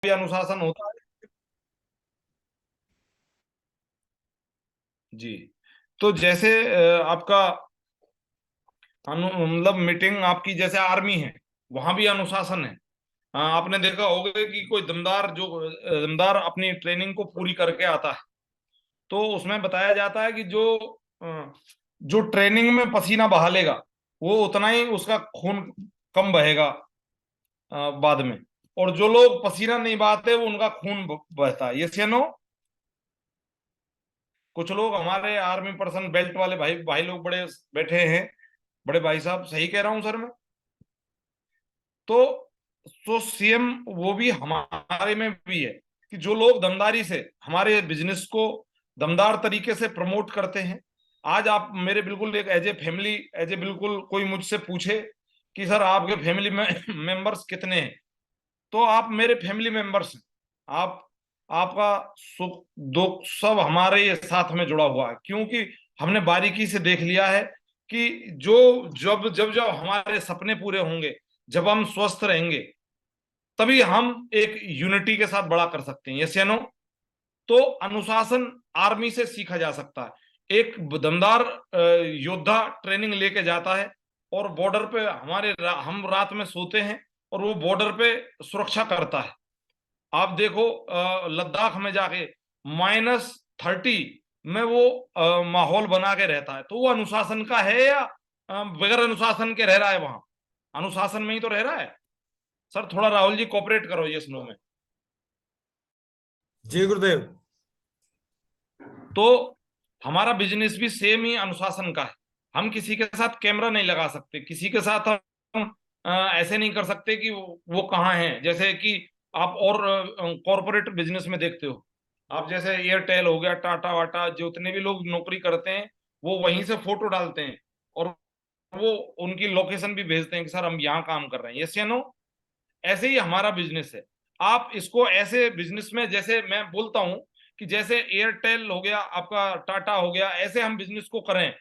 भी अनुशासन होता है। जी। तो जैसे आपका मतलब मीटिंग आपकी जैसे आर्मी है, वहां भी अनुशासन है। आपने देखा होगा कि कोई दमदार अपनी ट्रेनिंग को पूरी करके आता है, तो उसमें बताया जाता है कि जो ट्रेनिंग में पसीना बहा लेगा, वो उतना ही उसका खून कम बहेगा बाद में। और जो लोग पसीना नहीं बहाते, वो उनका खून बहता है। ये नो। कुछ लोग हमारे आर्मी पर्सन बेल्ट वाले भाई भाई लोग बड़े बैठे हैं, बड़े भाई साहब, सही कह रहा हूं सर मैं? तो सेम वो भी हमारे में भी है कि जो लोग दमदारी से हमारे बिजनेस को दमदार तरीके से प्रमोट करते हैं। आज आप मेरे बिल्कुल एक as a family, as a बिल्कुल कोई मुझसे पूछे कि सर आपके फैमिली में मेंबर्स कितने हैं, तो आप मेरे फैमिली मेंबर्स हैं। आप आपका सुख दुख सब हमारे ये साथ में जुड़ा हुआ है, क्योंकि हमने बारीकी से देख लिया है कि जो जब जब जब हमारे सपने पूरे होंगे, जब हम स्वस्थ रहेंगे, तभी हम एक यूनिटी के साथ बड़ा कर सकते हैं। यस या नो? तो अनुशासन आर्मी से सीखा जा सकता है। एक दमदार योद्धा ट्रेनिंग लेके जाता है, और बॉर्डर पे हम रात में सोते हैं, और वो बॉर्डर पे सुरक्षा करता है। आप देखो लद्दाख में जाके -30 में वो माहौल बना के रहता है, तो वो अनुशासन का है या बगैर अनुशासन के रह रहा है वहां? अनुशासन में ही तो रह रहा है। सर थोड़ा राहुल जी कोऑपरेट करो ये स्नो में। जी गुरुदेव। तो हमारा बिजनेस भी सेम ही अनुशासन का है। हम किसी के साथ कैमरा नहीं लगा सकते, किसी के साथ हम ऐसे नहीं कर सकते कि वो कहाँ है। जैसे कि आप और कॉरपोरेट बिजनेस में देखते हो, आप जैसे एयरटेल हो गया, टाटा वाटा, जितने भी लोग नौकरी करते हैं, वो वहीं से फोटो डालते हैं, और वो उनकी लोकेशन भी भेजते हैं कि सर हम यहाँ काम कर रहे हैं। यस या नो? ऐसे ही हमारा बिजनेस है। आप इसको ऐसे बिजनेस में, जैसे मैं बोलता हूं कि जैसे एयरटेल हो गया, आपका टाटा हो गया, ऐसे हम बिजनेस को करें,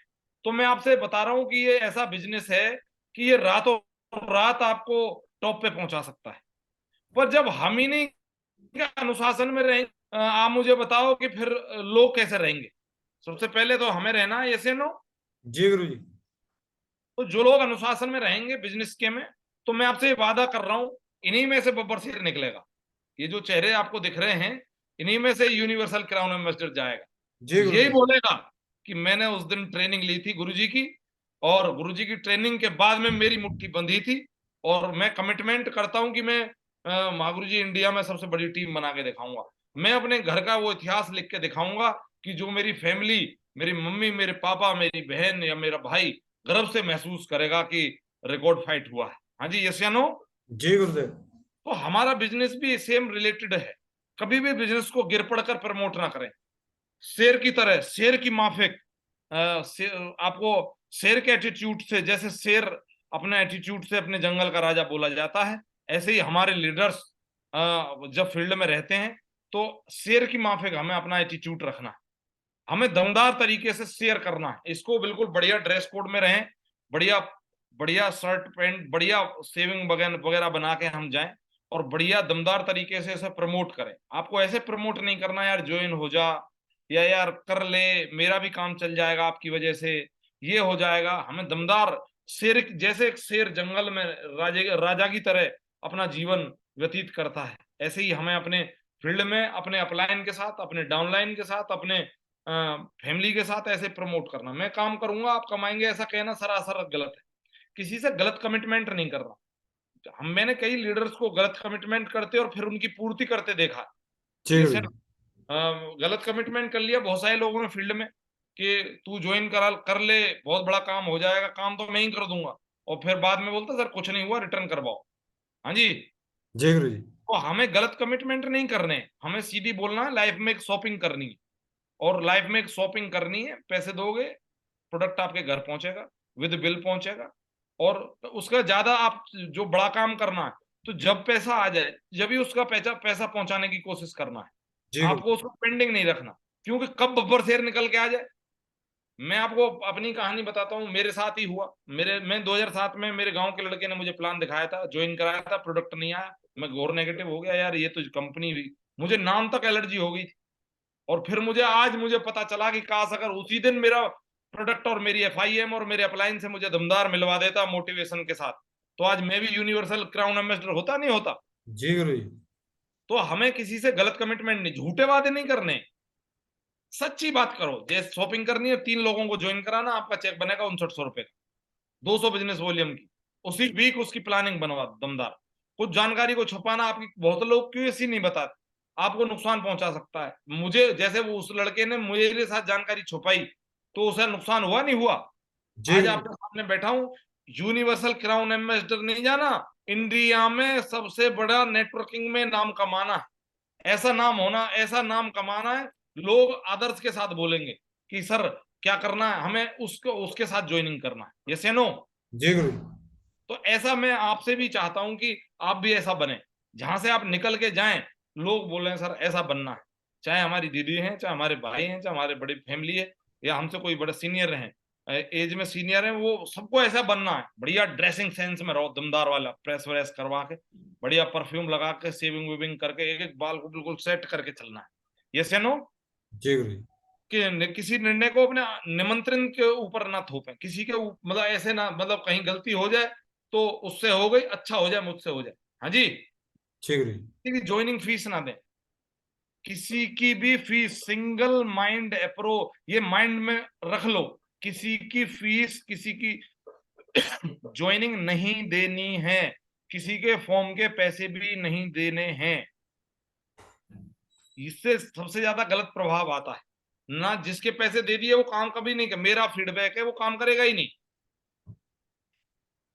तो मैं आपसे बता रहा हूं कि ये ऐसा बिजनेस है कि ये रातों रात आपको टॉप पे पहुंचा सकता है। पर जब हम ही नहीं के अनुशासन में रहें, आप मुझे बताओ कि फिर लोग कैसे रहेंगे? सबसे पहले तो हमें रहना है। ऐसे नो। जी गुरु जी। तो जो लोग अनुशासन में रहेंगे बिजनेस के में, तो मैं आपसे वादा कर रहा हूं, इन्हीं में से बब्बर शेर निकलेगा। ये जो चेहरे आपको दिख रहे हैं, इन्हीं में से यूनिवर्सल क्राउन एम्बेसडर जाएगा। जी यही गुरुदेव। बोलेगा कि मैंने उस दिन ट्रेनिंग ली थी गुरुजी की, और गुरुजी की ट्रेनिंग के बाद में मेरी मुट्ठी बंधी थी, और मैं कमिटमेंट करता हूं कि मैं महागुरु जी इंडिया में सबसे बड़ी टीम बना के दिखाऊंगा। मैं अपने घर का वो इतिहास लिख के दिखाऊंगा कि जो मेरी फैमिली, मेरी मम्मी, मेरे पापा, मेरी बहन या मेरा भाई गर्व से महसूस करेगा कि रिकॉर्ड फाइट हुआ है। हाँ जी, यस या नो? जी गुरुदेव। तो हमारा बिजनेस भी सेम रिलेटेड है। कभी भी बिजनेस को गिर पड़कर प्रमोट ना करें। शेर की तरह, शेर की माफिक, आपको शेर के एटीट्यूड से, जैसे शेर अपने एटीट्यूड से अपने जंगल का राजा बोला जाता है, ऐसे ही हमारे लीडर्स जब फील्ड में रहते हैं, तो शेर की माफिक हमें अपना एटीट्यूड रखना है। हमें दमदार तरीके से शेयर करना है इसको। बिल्कुल बढ़िया ड्रेस कोड में रहें, बढ़िया बढ़िया शर्ट पैंट, बढ़िया सेविंग वगैरह वगैरह बना के हम जाएं, और बढ़िया दमदार तरीके से इसे प्रमोट करें। आपको ऐसे प्रमोट नहीं करना यार ज्वाइन हो जा, या यार कर ले, मेरा भी काम चल जाएगा आपकी वजह से, ये हो जाएगा। हमें दमदार शेर, जैसे एक शेर जंगल में राजे राजा की तरह अपना जीवन व्यतीत करता है, ऐसे ही हमें अपने फील्ड में, अपने अपलाइन के साथ, अपने डाउनलाइन के साथ, अपने फैमिली के साथ ऐसे प्रमोट करना। मैं काम करूंगा, आप कमाएंगे, ऐसा कहना सरासर गलत है। किसी से गलत कमिटमेंट नहीं कर रहा। मैंने कई लीडर्स को गलत कमिटमेंट करते और फिर उनकी पूर्ति करते देखा। जी ये गुरु से जी। गलत कमिटमेंट कर लिया बहुत सारे लोगों ने फील्ड में कि तू ज्वाइन करा कर ले, बहुत बड़ा काम हो जाएगा, काम तो मैं ही कर दूंगा, और फिर बाद में बोलता सर कुछ नहीं हुआ, रिटर्न करवाओ। हाँ जी। जी गुरु जी। तो हमें गलत कमिटमेंट नहीं करने, हमें सीधी बोलना है लाइफ में एक शॉपिंग करनी है, और लाइफ में एक शॉपिंग करनी है। पैसे दोगे, प्रोडक्ट आपके घर पहुंचेगा, विद बिल पहुंचेगा। और उसका ज्यादा आप जो बड़ा काम करना है, तो जब पैसा आ जाए, जब ही उसका पैसा पैसा पहुंचाने की कोशिश करना है। जी गुरु आपको उसको पेंडिंग नहीं रखना, क्योंकि कब बब्बर शेर निकल के आ जाए। मैं आपको अपनी कहानी बताता हूँ, मेरे साथ ही हुआ। मैं 2007 में, मेरे गांव के लड़के ने मुझे प्लान दिखाया था, ज्वाइन कराया था, प्रोडक्ट नहीं आया, मैं घोर नेगेटिव हो गया यार, ये तो कंपनी भी, मुझे नाम तक एलर्जी हो गई थी। और फिर मुझे आज मुझे पता चला कि काश अगर उसी दिन मेरा प्रोडक्ट और मेरी एफआईएम और मेरे अप्लायंस से मुझे दमदार मिलवा देता मोटिवेशन के साथ, तो आज मैं भी यूनिवर्सल क्राउन एम्बेसडर होता, नहीं होता। जी गुरु जी। तो हमें किसी से गलत कमिटमेंट नहीं, झूठे वादे नहीं करने, सच्ची बात करो। जैसे शॉपिंग करनी है, 3 लोगों को ज्वाइन कराना, आपका चेक बनेगा 6900 रुपए का, 200 बिजनेस वॉल्यूम की। उसी वीक उसकी प्लानिंग बनवा दमदार। कुछ जानकारी को छुपाना, आपकी बहुत लोग क्यों ऐसी नहीं बताते, आपको नुकसान पहुंचा सकता है। मुझे जैसे वो उस लड़के ने मेरे साथ जानकारी छुपाई, तो उसे नुकसान हुआ नहीं हुआ। जी आज गुरु आपके सामने बैठा हूं, यूनिवर्सल क्राउन एम्बेसडर नहीं जाना, इंडिया में सबसे बड़ा नेटवर्किंग में नाम कमाना है। ऐसा नाम होना, ऐसा नाम कमाना है, लोग आदर्श के साथ बोलेंगे कि सर क्या करना है हमें, उसको उसके साथ ज्वाइनिंग करना है, यस या नो। जी गुरु जी। तो ऐसा मैं आपसे भी चाहता हूं कि आप भी ऐसा बने, जहां से आप निकल के जाएं लोग बोले सर ऐसा बनना है। चाहे हमारी दीदी हैं, चाहे हमारे भाई हैं, चाहे हमारे बड़ी फैमिली है, या हमसे कोई बड़े सीनियर हैं, एज में सीनियर हैं, वो सबको ऐसा बनना है। बढ़िया ड्रेसिंग सेंस में रहो, दमदार वाला प्रेस व्रेस करवा के, बढ़िया परफ्यूम लगा के, सेविंग वेविंग करके, एक एक बाल को बिल्कुल सेट करके चलना है, यस या नो। जी गुरु जी। कि किसी निर्णय को अपने निमंत्रण के ऊपर ना थोपें, किसी के मतलब ऐसे ना, मतलब कहीं गलती हो जाए तो उससे हो गई, अच्छा हो जाए मुझसे हो जाए, हाँ जी। जी गुरु जी। किसी की ज्वाइनिंग फीस ना दें, किसी की भी फीस, सिंगल माइंड अप्रो, ये माइंड में रख लो, किसी की फीस, किसी की ज्वाइनिंग नहीं देनी है, किसी के फॉर्म के पैसे भी नहीं देने हैं। इससे सबसे ज्यादा गलत प्रभाव आता है ना, जिसके पैसे दे दिए वो काम कभी नहीं कर, मेरा फीडबैक है वो काम करेगा ही नहीं।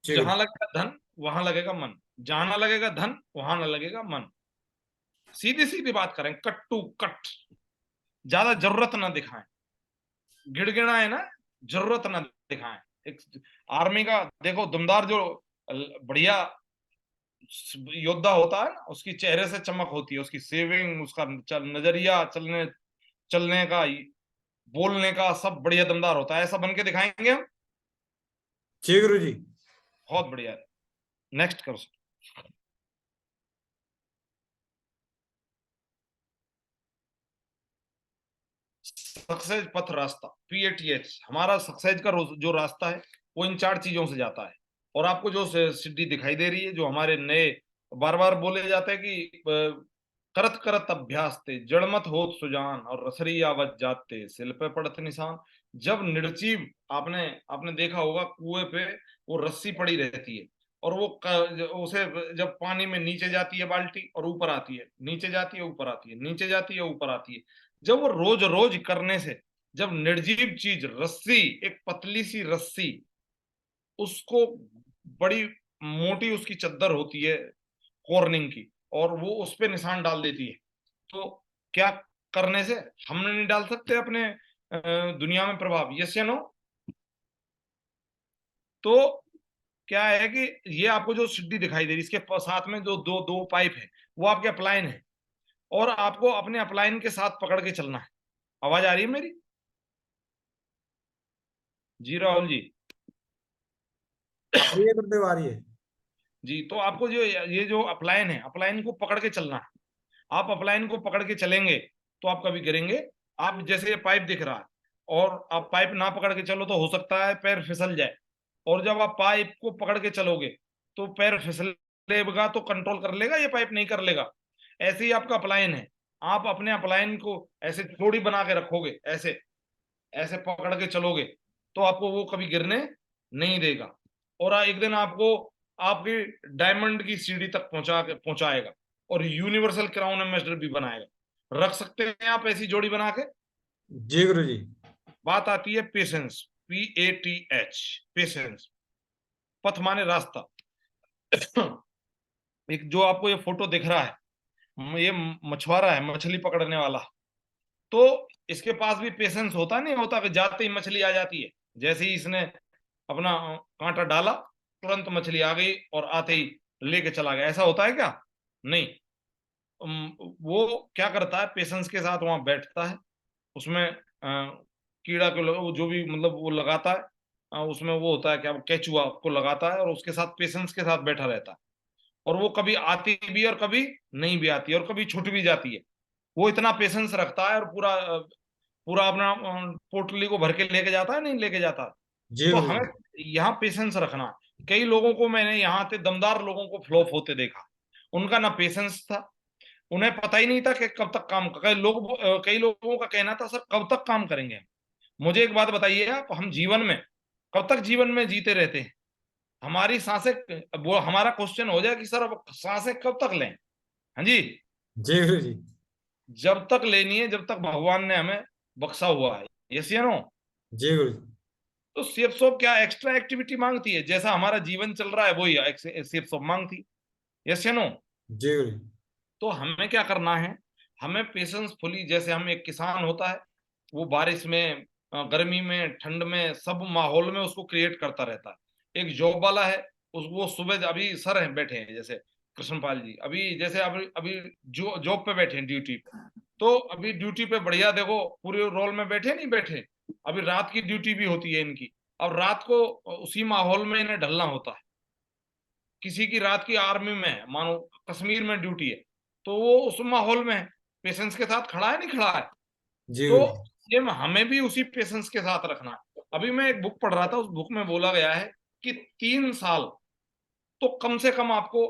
जी गुरु। जहां लगेगा धन वहां लगेगा मन, जहां ना लगेगा धन वहां ना लगेगा मन। सीधी सीधी बात करें, कट टू कट, ज्यादा जरूरत ना दिखाएं, गिड़गिड़ाएं ना, जरूरत ना दिखाएं। एक आर्मी का देखो दमदार जो बढ़िया योद्धा होता है ना, उसकी चेहरे से चमक होती है, उसकी सेविंग, उसका नजरिया, चलने चलने का, बोलने का, सब बढ़िया दमदार होता है। ऐसा बन के दिखाएंगे हम, जी गुरु जी। बहुत बढ़िया है। नेक्स्ट करो। सक्सेस पथ रास्ता, PATH, हमारा सक्सेस का जो रास्ता है वो इन 4 चीजों से जाता है। और आपको जो सिद्धि दिखाई दे रही है, जो हमारे नए बार बार बोले जाते हैं कि करत करत अभ्यास ते जड़मत होत सुजान, और रसरी आवत जाते सिल पे पड़त निशान। जब निर्जीव, आपने आपने देखा होगा कुएं पे वो रस्सी पड़ी रहती है, और वो उसे जब पानी में नीचे जाती है बाल्टी और ऊपर आती है, नीचे जाती है ऊपर आती है, नीचे जाती है ऊपर आती है, जब वो रोज रोज करने से, जब निर्जीव चीज रस्सी, एक पतली सी रस्सी, उसको बड़ी मोटी उसकी चद्दर होती है कॉर्निंग की, और वो उस पे निशान डाल देती है, तो क्या करने से हमने नहीं डाल सकते अपने दुनिया में प्रभाव, यस या नो। तो क्या है कि ये आपको जो सिद्धि दिखाई दे रही, इसके साथ में जो दो दो पाइप है, वो आपके अपलाइन है, और आपको अपने अपलाइन के साथ पकड़ के चलना है। आवाज आ रही है मेरी? जी राहुल जी। आ रही है गुरुदेव, आ रही है। जी, तो आपको जो ये जो अपलाइन है, अपलाइन को पकड़ के चलना है। आप अपलाइन को पकड़ के चलेंगे तो आप कभी गिरेंगे। आप जैसे ये पाइप दिख रहा है, और आप पाइप ना पकड़ के चलो तो हो सकता है पैर फिसल जाए, और जब आप पाइप को पकड़ के चलोगे तो पैर फिसलेगा तो कंट्रोल कर लेगा, ये पाइप नहीं कर लेगा। ऐसे ही आपका अपलाइन है, आप अपने अपलाइन को ऐसे जोड़ी बना के रखोगे, ऐसे ऐसे पकड़ के चलोगे, तो आपको वो कभी गिरने नहीं देगा, और एक दिन आपको आपकी डायमंड की सीढ़ी तक पहुंचाएगा, और यूनिवर्सल क्राउन एम्बेसडर भी बनाएगा। रख सकते हैं आप ऐसी जोड़ी बना के। जी गुरु जी। बात आती है पेशेंस, PATH, पेशेंस। पथ माने रास्ता। एक जो आपको ये फोटो दिख रहा है, ये मछुआरा है, मछली पकड़ने वाला। तो इसके पास भी पेशेंस होता नहीं होता कि जाते ही मछली आ जाती है, जैसे ही इसने अपना कांटा डाला तुरंत मछली आ गई और आते ही लेके चला गया, ऐसा होता है क्या? नहीं। वो क्या करता है, पेशेंस के साथ वहां बैठता है, उसमें कीड़ा को वो जो भी मतलब वो लगाता है, उसमें वो होता है क्या, केचुआ को लगाता है, और उसके साथ पेशेंस के साथ बैठा रहता है। और वो कभी आती भी और कभी नहीं भी आती और कभी छूट भी जाती है। वो इतना पेशेंस रखता है और पूरा पूरा अपना पोटली को भर के लेके जाता है, नहीं लेके जाता। जी तो गुरु हमें जी। यहाँ पेशेंस रखना है। कई लोगों को मैंने यहाँ पे दमदार लोगों को फ्लॉप होते देखा, उनका ना पेशेंस था, उन्हें पता ही नहीं था कि कब तक काम, कई लोगों का कहना था सर कब तक काम करेंगे। मुझे एक बात बताइए आप, हम जीवन में कब तक जीवन में जीते रहते हैं? हमारी सांसें, वो हमारा क्वेश्चन हो जाए कि सर अब सांसें कब तक लें। हाँ जी, जी गुरु जी। जब तक लेनी है जब तक भगवान ने हमें बख्शा हुआ है। यस या नो? जी गुरु जी। तो सेफ सॉप क्या एक्स्ट्रा एक्टिविटी मांगती है? जैसा हमारा जीवन चल रहा है वही सेफ सॉप मांगती है। यस या नो? जी गुरु जी। तो हमें क्या करना है, हमें पेशेंसफुली, जैसे हम एक किसान होता है, वो बारिश में गर्मी में ठंड में सब माहौल में उसको क्रिएट करता रहता है। एक जॉब वाला है, उस वो सुबह अभी सर हैं बैठे हैं जैसे कृष्णपाल जी, अभी जैसे अभी अभी जो जॉब पे बैठे हैं ड्यूटी पे, तो अभी ड्यूटी पे बढ़िया देखो पूरे रोल में बैठे नहीं बैठे, अभी रात की ड्यूटी भी होती है इनकी। अब रात को उसी माहौल में इन्हें ढलना होता है। किसी की रात की आर्मी में है, मानो कश्मीर में ड्यूटी है, तो वो उस माहौल में है, पेशेंस के साथ खड़ा है नहीं खड़ा है। जी तो गुरु जी। ये हमें भी उसी पेशेंस के साथ रखना है। अभी मैं एक बुक पढ़ रहा था, उस बुक में बोला गया है कि 3 साल तो कम से कम आपको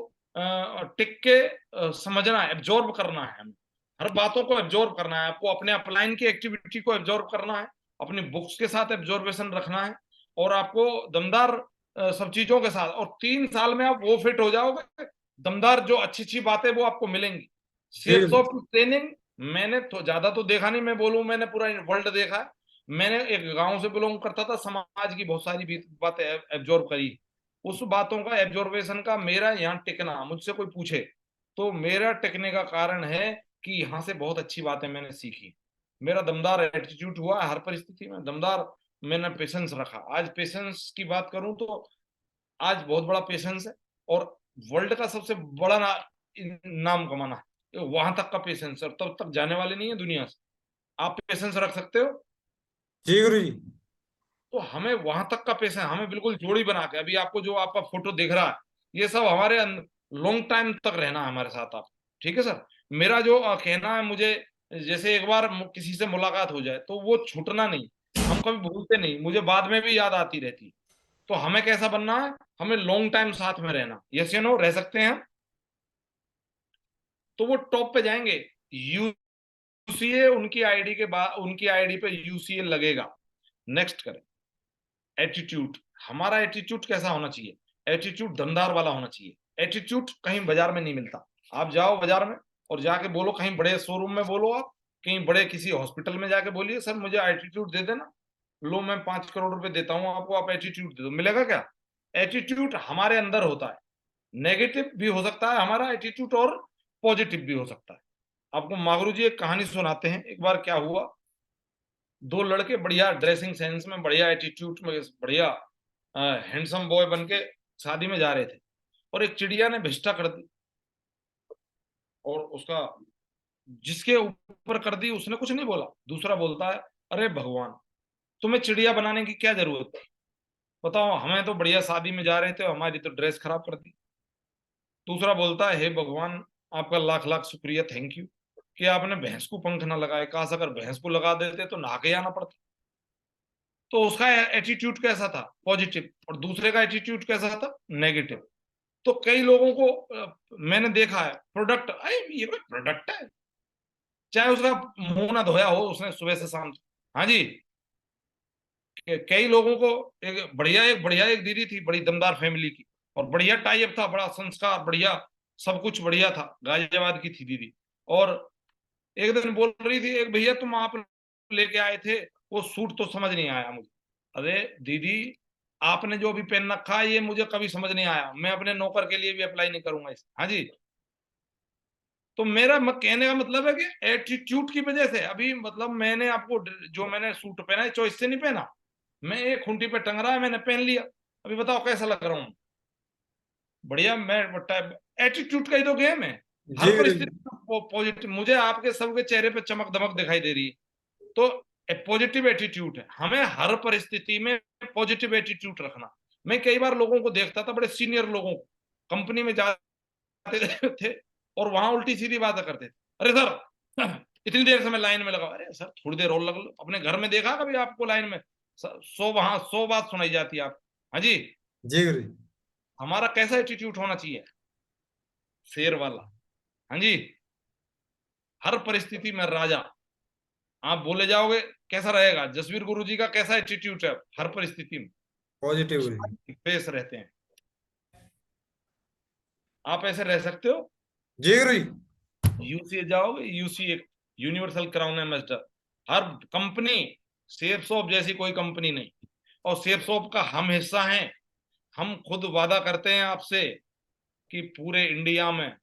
टिक के समझना है, एब्जॉर्ब करना है हमें। हर बातों को एब्जॉर्ब करना है आपको, अपने अपलाइन की एक्टिविटी को एब्जॉर्ब करना है, अपनी बुक्स के साथ एब्जॉर्बेशन रखना है, और आपको दमदार सब चीजों के साथ, और 3 साल में आप वो फिट हो जाओगे, दमदार जो अच्छी अच्छी बातें वो आपको मिलेंगी। जी सेल्स गुरु ऑफ ट्रेनिंग, मैंने तो ज्यादा तो देखा नहीं, मैं बोलूं मैंने पूरा वर्ल्ड देखा है। मैंने एक गांव से बिलोंग करता था, समाज की बहुत सारी बातें एब्जॉर्ब करी। उस बातों का एब्जॉर्वेशन का मेरा यहाँ टिकना, मुझसे कोई पूछे तो मेरा टिकने का कारण है कि यहाँ से बहुत अच्छी बातें मैंने सीखी। मेरा दमदार एटीट्यूड हुआ हर परिस्थिति में, दमदार मैंने पेशेंस रखा। आज पेशेंस की बात करूं तो आज बहुत बड़ा पेशेंस है, और वर्ल्ड का सबसे बड़ा नाम कमाना है, वहां तक का पेशेंस, और तब तक जाने वाले नहीं है दुनिया से। आप पेशेंस रख सकते हो? जी गुरु जी। तो हमें वहां तक का पेशेंस, हमें बिल्कुल जोड़ी बना के, अभी आपको जो आपका फोटो दिख रहा है, ये सब हमारे लॉन्ग टाइम तक रहना है हमारे साथ आप। ठीक है सर? मेरा जो कहना है, मुझे जैसे एक बार किसी से मुलाकात हो जाए तो वो छूटना नहीं, हम कभी भूलते नहीं, मुझे बाद में भी याद आती रहती। तो हमें कैसा बनना है, हमें लॉन्ग टाइम साथ में रहना। यस या नो, रह सकते हैं हम? तो वो टॉप पे जाएंगे। यूसीए उनकी आईडी के बाद, उनकी आईडी पे यूसीए लगेगा। नेक्स्ट करें, एटीट्यूड। हमारा एटीट्यूड कैसा होना चाहिए? एटीट्यूड दमदार वाला होना चाहिए। एटीट्यूड कहीं बाजार में नहीं मिलता। आप जाओ बाजार में और जाके बोलो, कहीं बड़े शोरूम में बोलो, आप कहीं बड़े किसी हॉस्पिटल में जाके बोलिए सर मुझे एटीट्यूड दे देना, लो मैं 5 करोड़ रुपए देता हूं आपको, आप एटीट्यूड दे दो, मिलेगा क्या? एटीट्यूड हमारे अंदर होता है। नेगेटिव भी हो सकता है हमारा एटीट्यूड, और पॉजिटिव भी हो सकता है। आपको मागरू जी एक कहानी सुनाते हैं। एक बार क्या हुआ, दो लड़के बढ़िया ड्रेसिंग सेंस में, बढ़िया एटीट्यूड में, बढ़िया हैंडसम बॉय बन के शादी में जा रहे थे, और एक चिड़िया ने भिष्टा कर दी, और उसका जिसके ऊपर कर दी उसने कुछ नहीं बोला। दूसरा बोलता है अरे भगवान, तुम्हें चिड़िया बनाने की क्या जरूरत थी? बताओ, हमें तो बढ़िया शादी में जा रहे थे, हमारी तो ड्रेस खराब कर दी। दूसरा बोलता है हे भगवान, आपका लाख लाख शुक्रिया, थैंक यू कि आपने भैंस को पंख ना लगाए, काश अगर भैंस को लगा देते तो नहा के आना पड़ता। तो उसका एटीट्यूड कैसा था? पॉजिटिव। और दूसरे का एटीट्यूड कैसा था? नेगेटिव। तो कई लोगों को मैंने देखा है, प्रोडक्ट, अरे ये कोई प्रोडक्ट है, चाहे उसका मुंह ना धोया हो उसने सुबह से शाम तक। हाँ जी, कई लोगों को, एक बढ़िया एक दीदी थी, बड़ी दमदार फैमिली की, और बढ़िया टाइप था, बड़ा संस्कार, बढ़िया सब कुछ बढ़िया था, गाजियाबाद की थी दीदी। और एक दिन बोल रही थी, एक भैया तुम आप लेके आए थे वो सूट तो समझ नहीं आया मुझे। अरे दीदी, आपने जो अभी पहन रखा है ये मुझे कभी समझ नहीं आया, मैं अपने नौकर के लिए भी अप्लाई नहीं करूंगा इसे। हाँ जी। तो मेरा कहने का मतलब है कि एटीट्यूड की वजह से, अभी मतलब मैंने आपको जो मैंने सूट पहना है चॉइस से नहीं पहना, मैं एक खूंटी पे टंग रहा है मैंने पहन लिया, अभी बताओ कैसा लग रहा हूँ? बढ़िया। मैं एटीट्यूड का ही तो गेम है। हर जी गुरु जी। परिस्थिति पॉजिटिव, मुझे आपके सबके चेहरे पे चमक दमक दिखाई दे रही है, तो पॉजिटिव एटीट्यूड है। हमें हर परिस्थिति में पॉजिटिव एटीट्यूड रखना। मैं कई बार लोगों को देखता था, बड़े सीनियर लोगों को कंपनी में जा जाते थे और वहां उल्टी सीधी बातें करते थे। अरे सर इतनी देर से मैं लाइन में लगा, अरे सर थोड़ी देर और लग लो। अपने घर में देखा कभी आपको लाइन में 100 बात सुनाई जाती है आप? हाँ जी। जी गुरु जी। हमारा कैसा एटीट्यूड होना चाहिए? शेर वाला। हाँ जी। हर परिस्थिति में राजा। आप बोले जाओगे कैसा रहेगा? जसवीर गुरु जी का कैसा एटीट्यूड है हर परिस्थिति में? पॉजिटिव गुरु जी। पेश रहते हैं। आप ऐसे रह सकते हो? जी गुरु जी। यूसी जाओगे, यूसी एक यूनिवर्सल क्राउन एम्बेसडर। हर कंपनी शेर शॉप जैसी कोई कंपनी नहीं, और शेर शॉप का हम हिस्सा हैं। हम खुद वादा करते हैं आपसे कि पूरे इंडिया में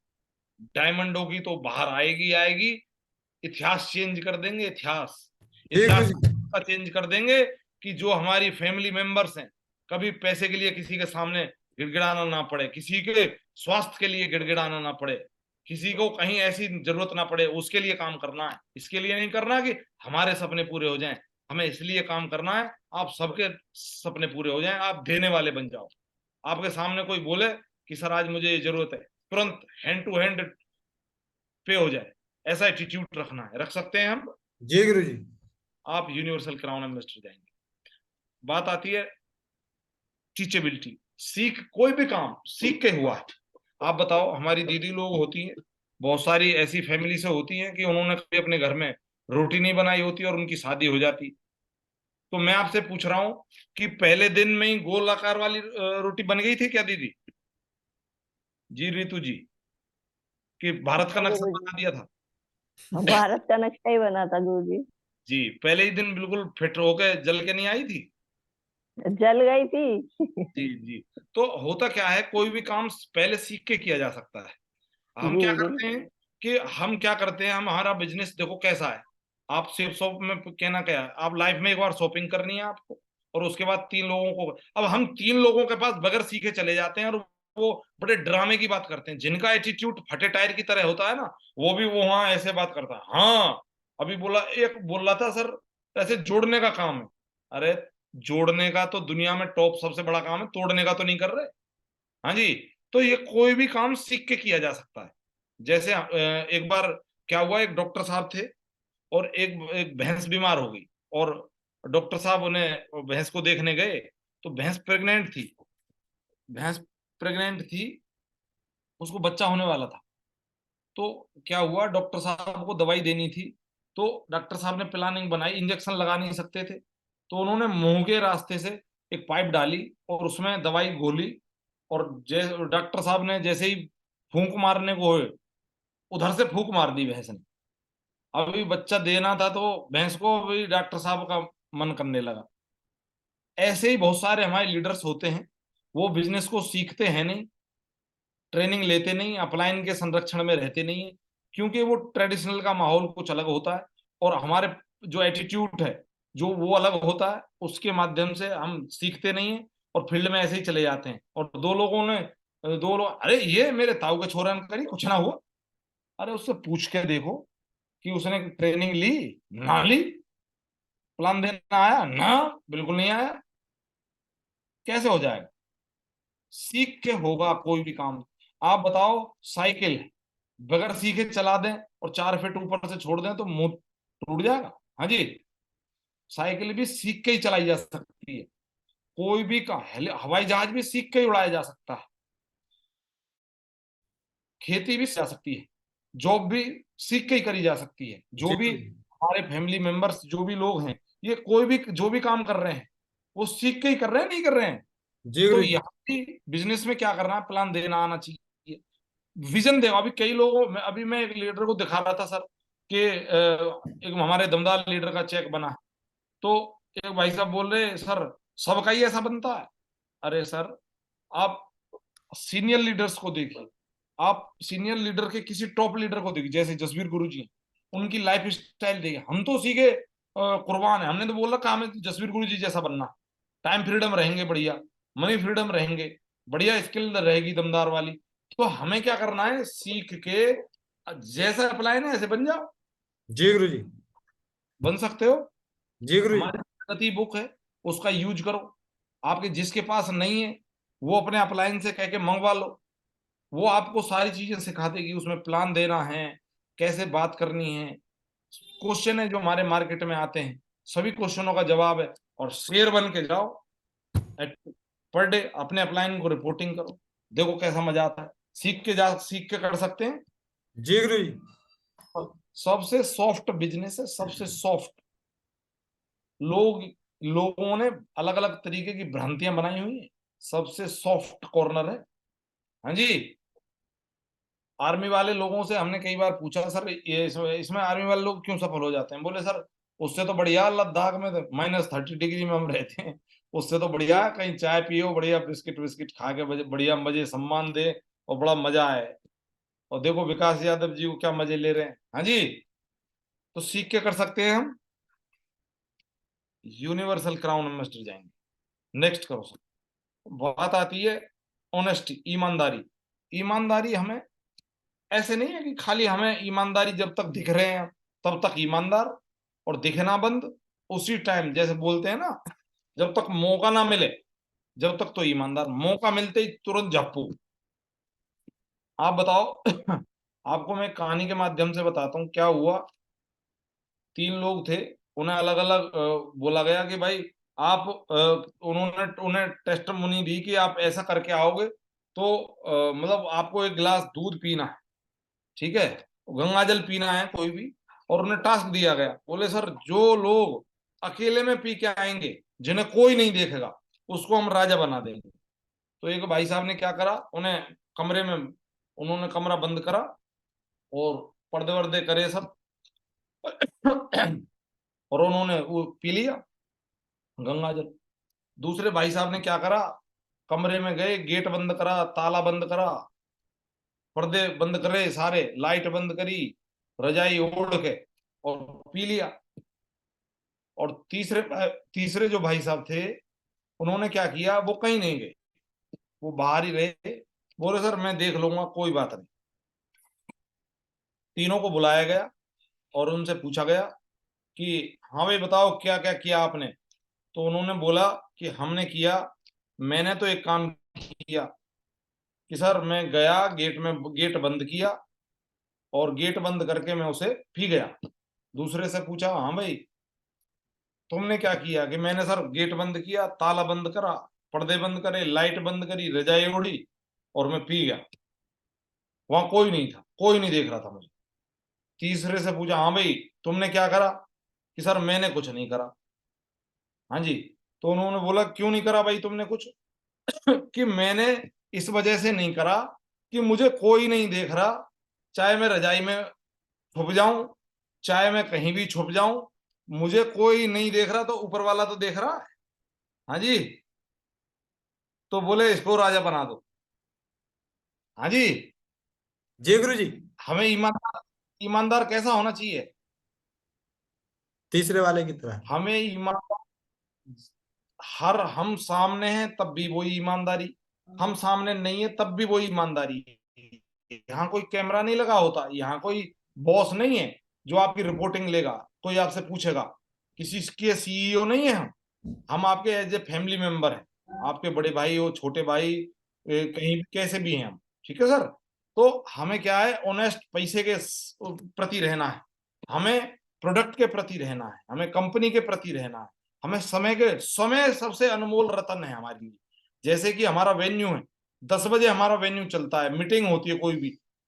डायमंड होगी तो बाहर आएगी आएगी। इतिहास चेंज कर देंगे, इतिहास जी गुरु इतिहास जी। का चेंज कर देंगे कि जो हमारी फैमिली मेंबर्स हैं, कभी पैसे के लिए किसी के सामने गिड़गिड़ाना ना पड़े, किसी के स्वास्थ्य के लिए गिड़गिड़ाना ना पड़े, किसी को कहीं ऐसी जरूरत ना पड़े, उसके लिए काम करना है। इसके लिए नहीं करना कि हमारे सपने पूरे हो जाएं, हमें इसलिए काम करना है आप सबके सपने पूरे हो जाएं, आप देने वाले बन जाओ। आपके सामने कोई बोले कि सर आज मुझे ये जरूरत है, तुरंत हैंड टू हैंड पे हो जाए, ऐसा एटीट्यूड रखना है। रख सकते हैं हम? जी गुरु जी। आप यूनिवर्सल क्राउन एम्बेसडर जाएंगे। बात आती है टीचेबिलिटी। सीख, कोई भी काम सीख के हुआ है। आप बताओ, हमारी दीदी लोग होती हैं, बहुत सारी ऐसी फैमिली से होती हैं कि उन्होंने कभी अपने घर में रोटी नहीं बनाई होती और उनकी शादी हो जाती। तो मैं आपसे पूछ रहा हूं कि पहले दिन में ही गोल आकार वाली रोटी बन गई थी क्या दीदी? जी रितु जी, कि भारत का हाँ नक्शा गुरु बना जी। दिया था? हाँ, भारत का नक्शा ही बना था गुरु जी। जी, पहले ही दिन बिल्कुल फिट होके जल के नहीं आई थी? जल गई थी। जी जी। तो होता क्या है, कोई भी काम पहले सीख के किया जा सकता है। हम जी क्या करते बिल्कुल। हैं कि हम क्या करते हैं, हमारा बिजनेस देखो कैसा है। आप सिर्फ शॉप में कहना क्या है, आप लाइफ में एक बार शॉपिंग करनी है आपको, और उसके बाद 3 लोगों को, अब हम 3 लोगों के पास बगैर सीखे चले जाते हैं, और वो बड़े ड्रामे की बात करते हैं। जिनका एटीट्यूड फटे टायर की तरह होता है ना, वो भी वो वहां ऐसे बात करता है। हाँ, अभी बोला, एक बोल रहा था सर ऐसे जोड़ने का काम है। अरे जोड़ने का तो दुनिया में टॉप सबसे बड़ा काम है, तोड़ने का तो नहीं कर रहे। हाँ जी। तो ये कोई भी काम सीख के किया जा सकता है। जैसे एक बार क्या हुआ, एक डॉक्टर साहब थे और एक भैंस बीमार हो गई, और डॉक्टर साहब उन्हें भैंस को देखने गए, तो भैंस प्रेग्नेंट थी। भैंस प्रेग्नेंट थी, उसको बच्चा होने वाला था। तो क्या हुआ, डॉक्टर साहब को दवाई देनी थी, तो डॉक्टर साहब ने प्लानिंग बनाई, इंजेक्शन लगा नहीं सकते थे, तो उन्होंने मुंह के रास्ते से एक पाइप डाली और उसमें दवाई घोली, और जैसे डॉक्टर साहब ने जैसे ही फूंक मारने को हुए, उधर से फूंक मार दी भैंस ने। अभी बच्चा देना था तो भैंस को भी डॉक्टर साहब का मन करने लगा। ऐसे ही बहुत सारे हमारे लीडर्स होते हैं, वो बिजनेस को सीखते हैं नहीं, ट्रेनिंग लेते नहीं, अपलाइन के संरक्षण में रहते नहीं है, क्योंकि वो ट्रेडिशनल का माहौल कुछ अलग होता है, और हमारे जो एटीट्यूड है जो वो अलग होता है, उसके माध्यम से हम सीखते नहीं है और फील्ड में ऐसे ही चले जाते हैं। और दो लोग, अरे ये मेरे ताऊ के छोरा ने करी, कुछ ना हुआ। अरे उससे पूछ के देखो कि उसने ट्रेनिंग ली ना ली, प्लान देना आया ना, बिल्कुल नहीं आया, कैसे हो जाएगा? सीख के होगा कोई भी काम। आप बताओ, साइकिल बगैर सीखे चला दें और 4 फीट ऊपर से छोड़ दें तो मुंह टूट जाएगा? हाँ जी। साइकिल भी सीख के ही चलाई जा सकती है, कोई भी का हवाई जहाज भी सीख के ही उड़ाया जा सकता है, खेती भी जा सकती है, जॉब भी सीख के ही करी जा सकती है। जो जी भी गुरु जी। हमारे फैमिली मेंबर्स जो भी लोग हैं, ये कोई भी जो भी काम कर रहे हैं वो सीख के ही कर रहे हैं, नहीं कर रहे हैं? जी तो गुरु जी। यहाँ भी बिजनेस में क्या करना है, प्लान देना आना चाहिए, विजन देगा। अभी कई लोगों में, अभी मैं एक लीडर को दिखा रहा था सर कि एक हमारे दमदार लीडर का चेक बना है, तो एक भाई साहब बोल रहे सर सबका ही ऐसा बनता है। अरे सर, आप सीनियर लीडर्स को देखिए, आप सीनियर लीडर के किसी टॉप लीडर को देखिए, जैसे जसवीर गुरु जी, उनकी लाइफ स्टाइल देखिए। हम तो सीधे कुर्बान है, हमने तो बोल रखा हमें जसवीर गुरु जी जैसा बनना। टाइम फ्रीडम रहेंगे बढ़िया, मनी फ्रीडम रहेंगे, बढ़िया स्किल रहेगी दमदार वाली। तो हमें क्या करना है, सीख के जैसा अप्लाई ना ऐसे बन जाओ। जी गुरु जी। बन सकते हो। जी गुरु जी। हमारी प्रगति बुक है, उसका यूज करो। आपके जिसके पास नहीं है वो अपने अपलाइन से कह के मंगवा लो। वो आपको सारी चीजें सिखा देगी, उसमें प्लान देना है, कैसे बात करनी है। क्वेश्चन है जो हमारे मार्केट में आते हैं, सभी क्वेश्चनों का जवाब है। और शेर बन के जाओ, पर डे अपने अपलाइन को रिपोर्टिंग करो, देखो कैसा मजा आता है। सीख के कर सकते हैं। जी गुरु जी। सबसे सॉफ्ट बिजनेस है, सबसे सॉफ्ट। लोग लोगों ने अलग अलग तरीके की भ्रांतियां बनाई हुई हैं, सबसे सॉफ्ट कॉर्नर है। हाँ जी। आर्मी वाले लोगों से हमने कई बार पूछा, सर ये इसमें आर्मी वाले लोग क्यों सफल हो जाते हैं? बोले सर उससे तो बढ़िया लद्दाख में -30 डिग्री में हम रहते हैं, उससे तो बढ़िया कहीं चाय पियो, बढ़िया बिस्किट विस्किट खा के बढ़िया मजे सम्मान दे, और बड़ा मजा आए। और देखो विकास यादव जी को क्या मजे ले रहे हैं। हाँ जी। तो सीख के कर सकते हैं हम। यूनिवर्सल क्राउन इन्वेस्टर जाएंगे। नेक्स्ट करो सर। बात आती है ऑनेस्टी, ईमानदारी। ईमानदारी हमें ऐसे नहीं है कि खाली हमें ईमानदारी जब तक दिख रहे हैं तब तक ईमानदार, और दिखना बंद उसी टाइम, जैसे बोलते हैं ना, जब तक मौका ना मिले जब तक तो ईमानदार, मौका मिलते ही तुरंत झप्पू। आप बताओ आपको मैं कहानी के माध्यम से बताता हूँ क्या हुआ। 3 लोग थे, उन्हें अलग अलग बोला गया कि भाई आप उन्होंने उन्हें टेस्टमनी दी कि आप ऐसा करके आओगे तो मतलब आपको एक गिलास दूध पीना है, ठीक है, गंगा जल पीना है कोई भी। और उन्हें टास्क दिया गया, बोले सर जो लोग अकेले में पी के आएंगे, जिन्हें कोई नहीं देखेगा, उसको हम राजा बना देंगे। तो एक भाई साहब ने क्या करा, उन्हें कमरे में, उन्होंने कमरा बंद करा और पर्दे वर्दे करे सब और उन्होंने वो पी लिया गंगा जल। दूसरे भाई साहब ने क्या करा, कमरे में गए, गेट बंद करा, ताला बंद करा, पर्दे बंद करे सारे, लाइट बंद करी, रजाई ओढ़ के, और पी लिया। और तीसरे जो भाई साहब थे, उन्होंने क्या किया, वो कहीं नहीं गए, वो बाहर ही रहे। बोले सर मैं देख लूंगा, कोई बात नहीं। तीनों को बुलाया गया और उनसे पूछा गया कि हाँ भाई बताओ क्या क्या किया आपने। तो उन्होंने बोला कि हमने किया, मैंने तो एक काम किया कि सर मैं गया, गेट बंद किया और गेट बंद करके मैं उसे पी गया। दूसरे से पूछा हाँ भाई तुमने क्या किया? कि मैंने सर गेट बंद किया, ताला बंद करा, पर्दे बंद करे, लाइट बंद करी, रजाई ओढ़ी और मैं पी गया। वहां कोई नहीं था, कोई नहीं देख रहा था मुझे। तीसरे से पूछा हाँ भाई तुमने क्या करा? कि सर मैंने कुछ नहीं करा। हाँ जी। तो उन्होंने बोला क्यों नहीं करा भाई तुमने कुछ? कि मैंने इस वजह से नहीं करा कि मुझे कोई नहीं देख रहा, चाहे मैं रजाई में छुप जाऊं, चाहे मैं कहीं भी छुप जाऊं, मुझे कोई नहीं देख रहा, तो ऊपर वाला तो देख रहा है। हाँ जी। तो बोले इसको राजा बना दो। हाँ जी। जी गुरु जी। हमें ईमानदार, ईमानदार कैसा होना चाहिए? तीसरे वाले की तरह। हमें ईमानदार, हर हम सामने हैं तब भी वही ईमानदारी, हम सामने नहीं है तब भी वही ईमानदारी। यहाँ कोई कैमरा नहीं लगा होता, यहाँ कोई बॉस नहीं है जो आपकी रिपोर्टिंग लेगा, कोई आपसे पूछेगा, किसी के सीईओ नहीं है हम आपके एज ए फैमिली मेंबर हैं, आपके बड़े भाई हो, छोटे भाई, कहीं भी कैसे भी हैं हम, ठीक है सर। तो हमें क्या है, ऑनेस्ट पैसे के प्रति रहना है, हमें प्रोडक्ट के प्रति रहना है, हमें कंपनी के प्रति रहना है, हमें समय सबसे अनमोल रतन है हमारे लिए। जैसे कि हमारा वेन्यू है, 10 बजे हमारा वेन्यू चलता है, मीटिंग होती है,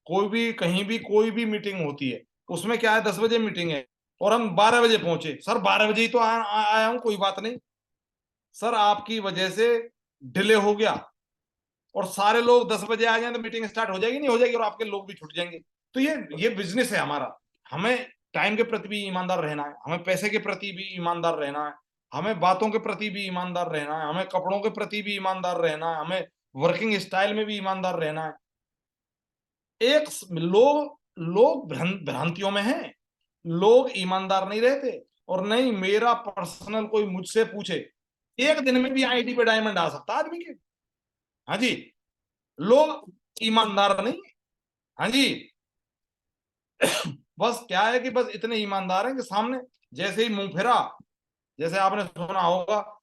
कोई भी कहीं भी कोई भी मीटिंग होती है, उसमें क्या है 10 बजे मीटिंग है और हम 12 बजे पहुंचे, सर 12 बजे ही तो आया हूं, कोई बात नहीं। सर आपकी वजह से डिले हो गया और सारे लोग 10 बजे आ जाए तो मीटिंग स्टार्ट हो जाएगी नहीं हो जाएगी, और आपके लोग भी छूट जाएंगे। तो ये बिजनेस है हमारा। हमें टाइम के प्रति भी ईमानदार रहना है, हमें पैसे के प्रति भी ईमानदार रहना है, हमें बातों के प्रति भी ईमानदार रहना है, हमें कपड़ों के प्रति भी ईमानदार रहना है, हमें वर्किंग स्टाइल में भी ईमानदार रहना है। एक लोग लोग भ्रांतियों में हैं, लोग ईमानदार नहीं रहते। और नहीं, मेरा पर्सनल कोई मुझसे पूछे, एक दिन में भी आईडी पे डायमंड आ सकता है आदमी के। हाँ जी। लोग ईमानदार नहीं। हाँ जी। बस क्या है कि बस इतने ईमानदार हैं कि सामने जैसे ही मुंह फेरा, जैसे आपने सुना होगा,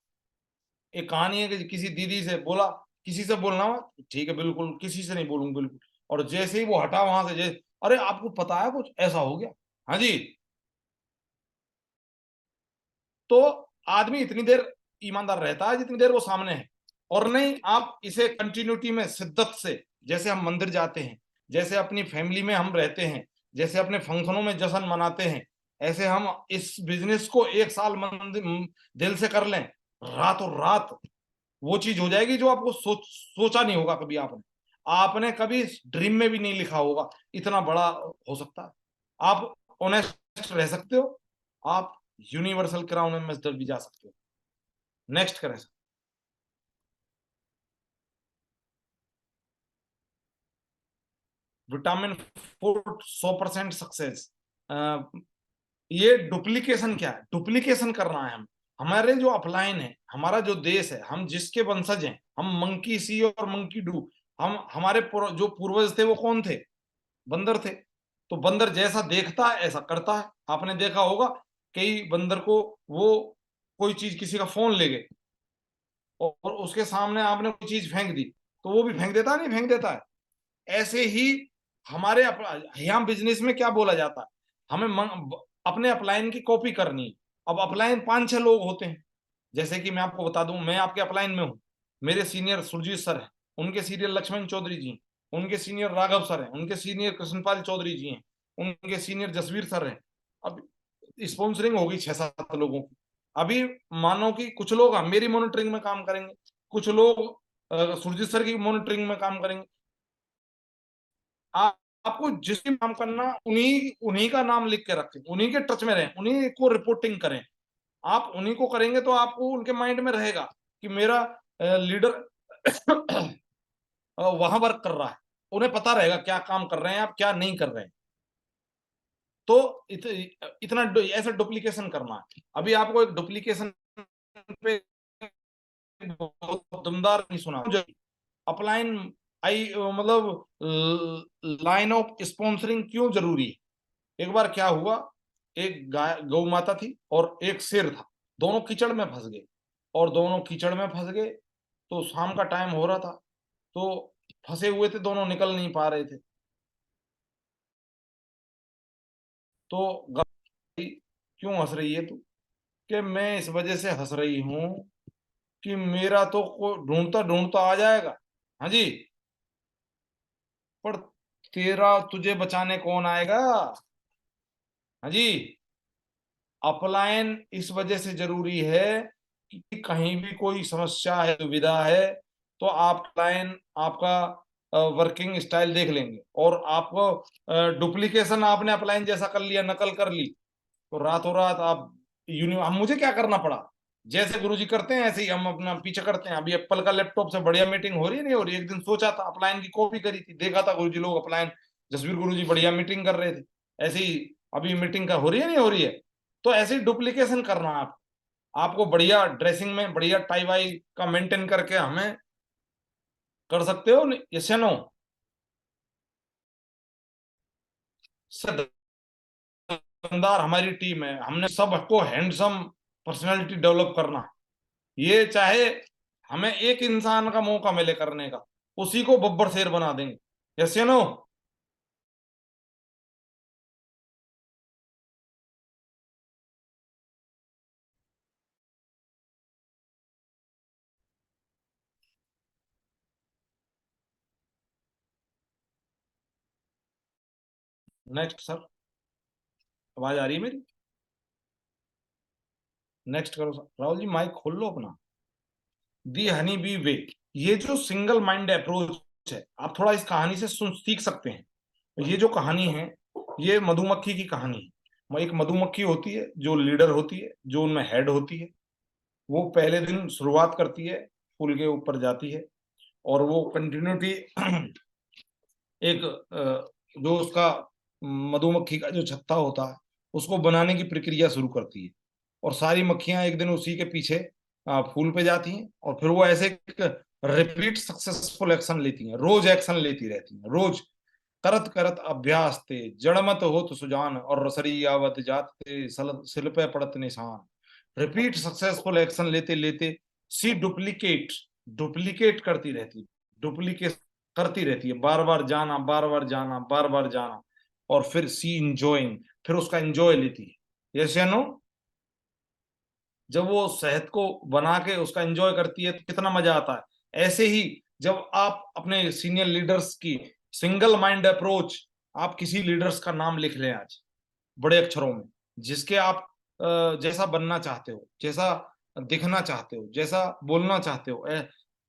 एक कहानी है कि किसी दीदी से बोला, किसी से बोलना हो ठीक है बिल्कुल, किसी से नहीं बोलूंगा बिल्कुल, और जैसे ही वो हटा वहां से, जैसे अरे आपको पता है कुछ ऐसा हो गया, हाँ जी। तो आदमी इतनी देर ईमानदार रहता है जितनी देर वो सामने है। और नहीं, आप इसे कंटिन्यूटी में शिद्दत से, जैसे हम मंदिर जाते हैं, जैसे अपनी फैमिली में हम रहते हैं, जैसे अपने फंक्शनों में जश्न मनाते हैं, ऐसे हम इस बिजनेस को 1 साल दिल से कर लें, रातों रात वो चीज हो जाएगी जो आपको सोचा नहीं होगा कभी आपने। आपने कभी ड्रीम में भी नहीं लिखा होगा इतना बड़ा हो सकता है। आप ऑनेस्ट रह सकते हो, आप यूनिवर्सल क्राउन एम्बेसडर भी जा सकते हो। नेक्स्ट करें सर। Vitamin food 100% success. ये डुप्लीकेशन क्या है? डुप्लीकेशन करना है हम। हमारे जो अपलाइन है, हमारा जो देश है, हम जिसके वंशज हैं, हम मंकी सी और मंकी डू। हम हमारे जो पूर्वज थे वो कौन थे? बंदर थे। तो बंदर जैसा देखता है ऐसा करता है। आपने देखा होगा कई बंदर को, वो कोई चीज, किसी का फोन ले गए और उसके सामने आपने कोई चीज फेंक दी, तो वो भी फेंक देता है, नहीं फेंक देता है? ऐसे ही हमारे यहाँ बिजनेस में क्या बोला जाता है, हमें अपने अपलाइन की कॉपी करनी है। अब अपलाइन 5-6 लोग होते हैं। जैसे कि मैं आपको बता दूं, मैं आपके अपलाइन में हूँ, मेरे सीनियर सुरजीत सर हैं, उनके सीनियर लक्ष्मण चौधरी जी हैं, उनके सीनियर राघव सर हैं, उनके सीनियर कृष्णपाल चौधरी जी हैं, उनके सीनियर जसवीर सर हैं। अब स्पॉन्सरिंग होगी 6-7 लोगों की। अभी मानो कि कुछ लोग मेरी मॉनिटरिंग में काम करेंगे, कुछ लोग सुरजीत सर की मॉनिटरिंग में काम करेंगे। आपको जिसकी काम करना, उन्हीं उन्हीं का नाम लिख के रखें, उन्हीं के टच में रहें, उन्हीं को रिपोर्टिंग करें। आप उन्हीं को करेंगे तो आपको उनके माइंड में रहेगा कि मेरा लीडर वहां वर्क कर रहा है। उन्हें पता रहेगा क्या काम कर रहे हैं आप, क्या नहीं कर रहे हैं। तो इतना ऐसा डुप्लीकेशन करना है। अभी आपको एक डुप्लीकेशन पे बहुत दमदार नहीं सुना, अपलाइन आई मतलब लाइन ऑफ स्पॉन्सरिंग क्यों जरूरी है। एक बार क्या हुआ, एक गाय, गौ माता थी और एक शेर था, दोनों कीचड़ में फंस गए। और दोनों कीचड़ में फंस गए तो शाम का टाइम हो रहा था, तो फंसे हुए थे दोनों, निकल नहीं पा रहे थे। तो गाय, क्यों हंस रही है तू? कि मैं इस वजह से हंस रही हूं कि मेरा तो ढूंढता ढूंढता आ जाएगा, हाँ जी, पर तेरा तुझे बचाने कौन आएगा? हाँ जी। अपलायन इस वजह से जरूरी है कि कहीं भी कोई समस्या है, दुविधा है, तो आप क्लाइंट आपका वर्किंग स्टाइल देख लेंगे। और आपको डुप्लीकेशन आपने अपलाइन जैसा कर लिया, नकल कर ली, तो रातों रात आप हम मुझे क्या करना पड़ा, जैसे गुरुजी करते हैं ऐसे ही हम अपना पीछे करते हैं। अभी एप्पल का लैपटॉप से बढ़िया मीटिंग हो रही है, नहीं हो रही? एक दिन सोचा था अपलाइन की कॉपी करी थी, देखा था गुरुजी लोग अपलाइन, जसवीर गुरुजी बढ़िया मीटिंग कर रहे थे, ऐसे ही अभी मीटिंग का हो रही है, नहीं हो रही है? तो ऐसे ही डुप्लीकेशन करना आप, आपको बढ़िया ड्रेसिंग में बढ़िया टाई वाई का मेंटेन करके हमें कर सकते हो, यस या नो? शानदार हमारी टीम है, हमने सबको हैंडसम पर्सनालिटी डेवलप करना है। ये चाहे हमें एक इंसान का मौका मिले करने का, उसी को बब्बर शेर बना देंगे, यस या नो? नेक्स्ट सर, आवाज आ रही है मेरी? नेक्स्ट करो सर। राहुल जी माइक खोल लो अपना। दी हनी बी वे, ये जो सिंगल माइंड अप्रोच है, आप थोड़ा इस कहानी से सुन सीख सकते हैं। ये जो कहानी है, ये मधुमक्खी की कहानी है। एक मधुमक्खी होती है जो लीडर होती है, जो उनमें हेड होती है। वो पहले दिन शुरुआत करती है, फूल के ऊपर जाती है, और वो कंटिन्यूटी एक जो उसका मधुमक्खी का जो छत्ता होता है, उसको बनाने की प्रक्रिया शुरू करती है। और सारी मक्खियां एक दिन उसी के पीछे फूल पे जाती हैं, और फिर वो ऐसे रिपीट सक्सेसफुल एक्शन लेती हैं, रोज एक्शन लेती रहती हैं, रोज करत करत अभ्यास ते जड़मत होत सुजान, और रसरी आवत जात ते सिल पे पड़त निशान। रिपीट सक्सेसफुल एक्शन लेते लेते सी डुप्लीकेट, डुप्लीकेट करती रहती, डुप्लीकेशन करती रहती है, बार बार जाना, बार बार जाना, बार बार जाना, और फिर सी इंजॉइंग, फिर उसका एंजॉय लेती है। यस या नो? जब वो शहद को बना के उसका एंजॉय करती है तो कितना मजा आता है। ऐसे ही जब आप अपने सीनियर लीडर्स की सिंगल माइंड अप्रोच, आप किसी लीडर्स का नाम लिख लें आज बड़े अक्षरों में, जिसके आप जैसा बनना चाहते हो, जैसा दिखना चाहते हो, जैसा बोलना चाहते हो,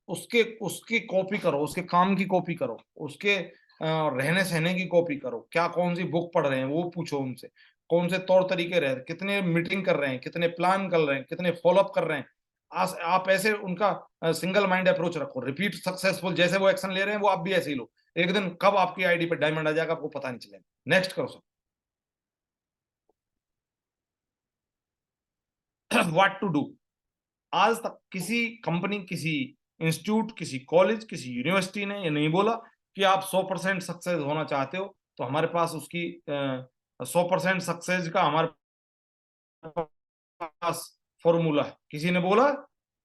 उसके उसकी कॉपी करो, उसके काम की कॉपी करो, उसके रहने सहने की कॉपी करो, क्या कौन सी बुक पढ़ रहे हैं वो पूछो उनसे, कौन से तौर तरीके रहे, कितने मीटिंग कर रहे हैं, कितने प्लान कर रहे हैं, कितने फॉलोअप कर रहे हैं। आप ऐसे उनका सिंगल माइंड अप्रोच रखो, रिपीट सक्सेसफुल, जैसे वो एक्शन ले रहे हैं वो आप भी ऐसे ही लो। एक दिन कब आपकी आईडी पे डायमंड आ जाएगा आपको पता नहीं चलेगा। नेक्स्ट करो सर। What to do. आज तक किसी कंपनी, किसी इंस्टीट्यूट, किसी कॉलेज, किसी यूनिवर्सिटी ने ये नहीं बोला कि आप 100% सक्सेस होना चाहते हो तो हमारे पास उसकी 100% सक्सेस का हमारे पास फॉर्मूला है। किसी ने बोला?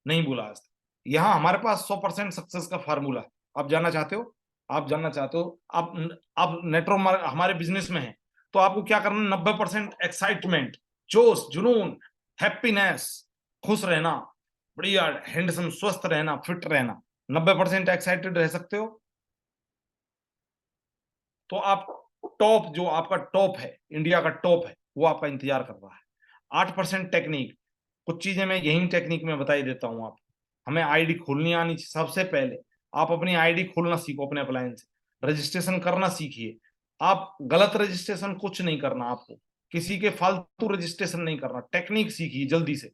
नहीं बोला आज तक। यहाँ हमारे पास 100% सक्सेस का फार्मूला है। आप जानना चाहते हो? आप जानना चाहते हो? आप नेटवर्क हमारे बिजनेस में है तो आपको क्या करना है? 90% एक्साइटमेंट, जोश, जुनून, हैप्पीनेस, खुश रहना, बढ़िया हैंडसम, स्वस्थ रहना, फिट रहना। 90% एक्साइटेड रह सकते हो तो आप टॉप, जो आपका टॉप है, इंडिया का टॉप है, वो आपका इंतजार कर रहा है। 8% टेक्निक, कुछ चीजें मैं यही टेक्निक में बता ही देता हूं आप। हमें आईडी खोलनी आनी चाहिए। सबसे पहले आप अपनी आईडी खोलना सीखो अपने अप्लायंस से, रजिस्ट्रेशन करना सीखिए। आप गलत रजिस्ट्रेशन कुछ नहीं करना, आपको किसी के फालतू रजिस्ट्रेशन नहीं करना। टेक्निक सीखिए जल्दी से।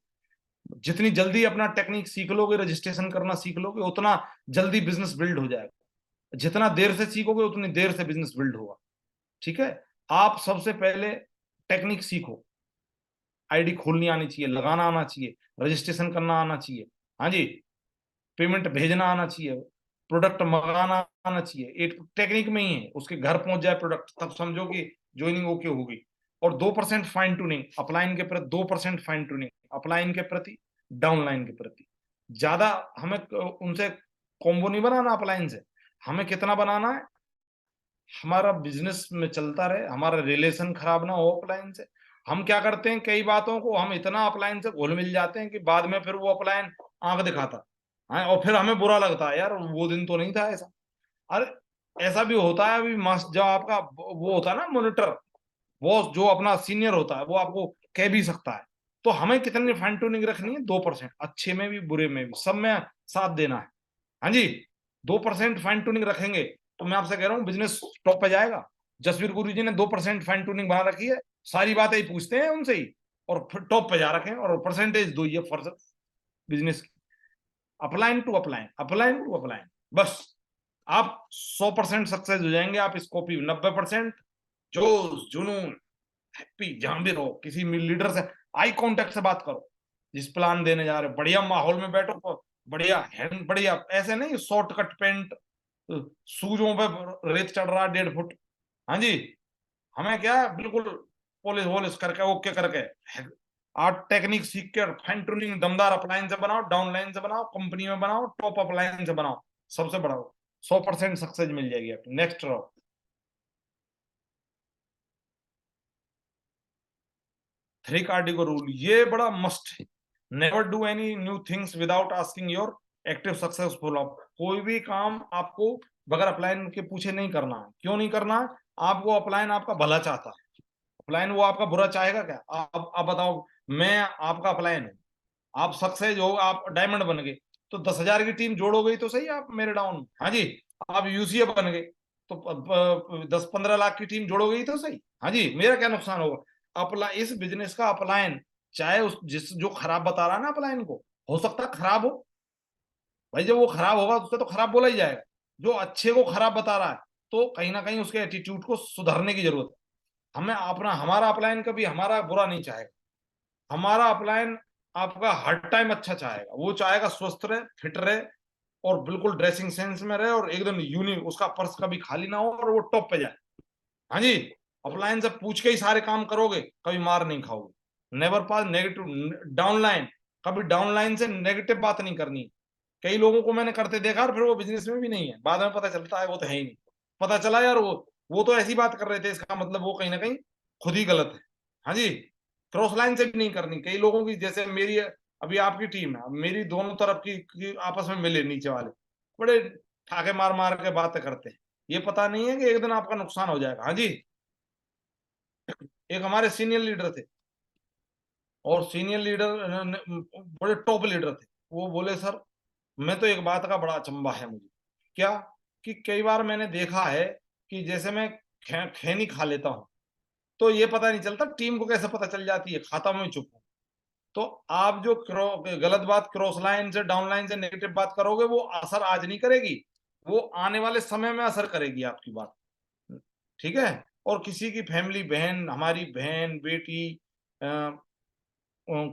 जितनी जल्दी अपना टेक्निक सीख लोगे, रजिस्ट्रेशन करना सीख लोगे, उतना जल्दी बिजनेस बिल्ड हो जाएगा। जितना देर से सीखोगे उतनी देर से बिजनेस बिल्ड होगा। ठीक है? आप सबसे पहले टेक्निक सीखो। आईडी खोलनी आनी चाहिए, लगाना आना चाहिए, रजिस्ट्रेशन करना आना चाहिए, हाँ जी, पेमेंट भेजना आना चाहिए, प्रोडक्ट मंगाना आना चाहिए। एक टेक्निक में ही है, उसके घर पहुंच जाए प्रोडक्ट, तब समझो कि ज्वाइनिंग ओके होगी। और 2% फाइन ट्यूनिंग अपलाइन के प्रति, 2% फाइन ट्यूनिंग अपलाइन के प्रति, डाउनलाइन के प्रति। ज्यादा हमें उनसे कॉम्बो नहीं बनाना अपलाइन से। हमें कितना बनाना है? हमारा बिजनेस में चलता रहे, हमारा रिलेशन खराब ना हो अपलाइन से। हम क्या करते हैं, कई बातों को हम इतना अपलाइन से घुल मिल जाते हैं कि बाद में फिर वो अपलाइन आंख दिखाता है और फिर हमें बुरा लगता है, यार वो दिन तो नहीं था ऐसा। अरे ऐसा भी होता है। अभी मस्त जो आपका वो होता है ना मॉनिटर, वो जो अपना सीनियर होता है वो आपको कह भी सकता है। तो हमें कितनी फाइन ट्यूनिंग रखनी है? 2%, अच्छे में भी बुरे में भी, सब में साथ देना है। हाँ जी, 2% फाइन ट्यूनिंग रखेंगे तो मैं आपसे कह रहा हूँ बिजनेस टॉप पे जाएगा। जसवीर गुरु जी ने 2% फाइन ट्यूनिंग बना रखी है, सारी बातें ही पूछते हैं उनसे ही और फिर टॉप पे जा रखे हैं, और परसेंटेज दो ये फॉर बिजनेस की। Upline to upline, upline to upline, बस आप 100% सक्सेस हो जाएंगे। आप इस कॉपी 90% जोश, जुनून, हैप्पी, जहां भी रहो, किसी लीडर से आई कांटेक्ट से बात करो। जिस प्लान देने जा रहे हो, बढ़िया माहौल में बैठो, बढ़िया हैंड, बढ़िया, ऐसे नहीं शॉर्टकट पेंट, सूजों पे रेत चढ़ रहा है 1.5 फुट। हाँ जी, हमें क्या है, बिल्कुल पॉलिश वॉलिश करके ओके करके आप टेक्निक सीख के फाइन ट्यूनिंग दमदार अपलाइन से बनाओ, डाउन लाइन से बनाओ, कंपनी में बनाओ, टॉप अपलाइन से बनाओ, सबसे बड़ा 100% सक्सेस मिल जाएगी आपको। नेक्स्ट रहो। 3 कार्डिको रूल, ये बड़ा मस्ट है। Never do any new things without asking your active successful of. कोई भी काम आपको बगैर अपलाइन के पूछे नहीं करना है। क्यों नहीं करना है? आपको अपलाइन आपका भला चाहता है। अपलाइन वो आपका बुरा चाहेगा क्या? आप बताओ, मैं आपका अपलाइन है, आप सक्सेस हो, आप डायमंड बन गए तो 10,000 की टीम जोड़ोगे ही तो सही आप मेरे डाउन। हाँ जी, आप यूसीए बन गए तो 10-15 लाख की टीम जोड़ोगे ही तो सही। हाँ जी, मेरा क्या नुकसान होगा? अपला इस बिजनेस का अपलाइन, चाहे उस जिस जो खराब बता रहा है ना अपलाइन को, हो सकता है खराब हो भाई, जब वो खराब होगा उसका तो खराब बोला ही जाएगा। जो अच्छे को खराब बता रहा है तो कहीं ना कहीं उसके एटीट्यूड को सुधारने की जरूरत है। हमें अपना, हमारा अपलाइन कभी हमारा बुरा नहीं चाहेगा। हमारा अपलाइन आपका हर टाइम अच्छा चाहेगा। वो चाहेगा स्वस्थ रहे, फिट रहे, और बिल्कुल ड्रेसिंग सेंस में रहे, और एकदम यूनिक, उसका पर्स कभी खाली ना हो, और वो टॉप पे जाए। हाँ जी, अपलाइन से पूछ के ही सारे काम करोगे, कभी मार नहीं खाओगे। नेवर पास नेगेटिव डाउनलाइन, कभी डाउनलाइन से नेगेटिव बात नहीं करनी। कई लोगों को मैंने करते देखा और फिर वो बिजनेस में भी नहीं है, बाद में पता चलता है वो तो है ही नहीं। पता चला यार वो तो ऐसी बात कर रहे थे, इसका मतलब वो कहीं ना कहीं खुद ही गलत है। हाँ जी, क्रॉस लाइन से भी नहीं करनी। कई लोगों की, जैसे मेरी अभी आपकी टीम है, अब मेरी दोनों तरफ की आपस में मिले नीचे वाले, बड़े ठाके मार मार के बातें करते हैं, ये पता नहीं है कि एक दिन आपका नुकसान हो जाएगा। हाँ जी, एक हमारे सीनियर लीडर थे, और सीनियर लीडर बड़े टॉप लीडर थे, वो बोले सर मैं तो एक बात का बड़ा अचंभा है मुझे, क्या, कि कई बार मैंने देखा है कि जैसे मैं खैनी खा लेता हूँ तो ये पता नहीं चलता टीम को कैसे पता चल जाती है, खाता मैं चुप हूँ। तो आप जो गलत बात क्रॉस लाइन से डाउन लाइन से नेगेटिव बात करोगे, वो असर आज नहीं करेगी, वो आने वाले समय में असर करेगी आपकी बात। ठीक है। और किसी की फैमिली, बहन, हमारी बहन बेटी,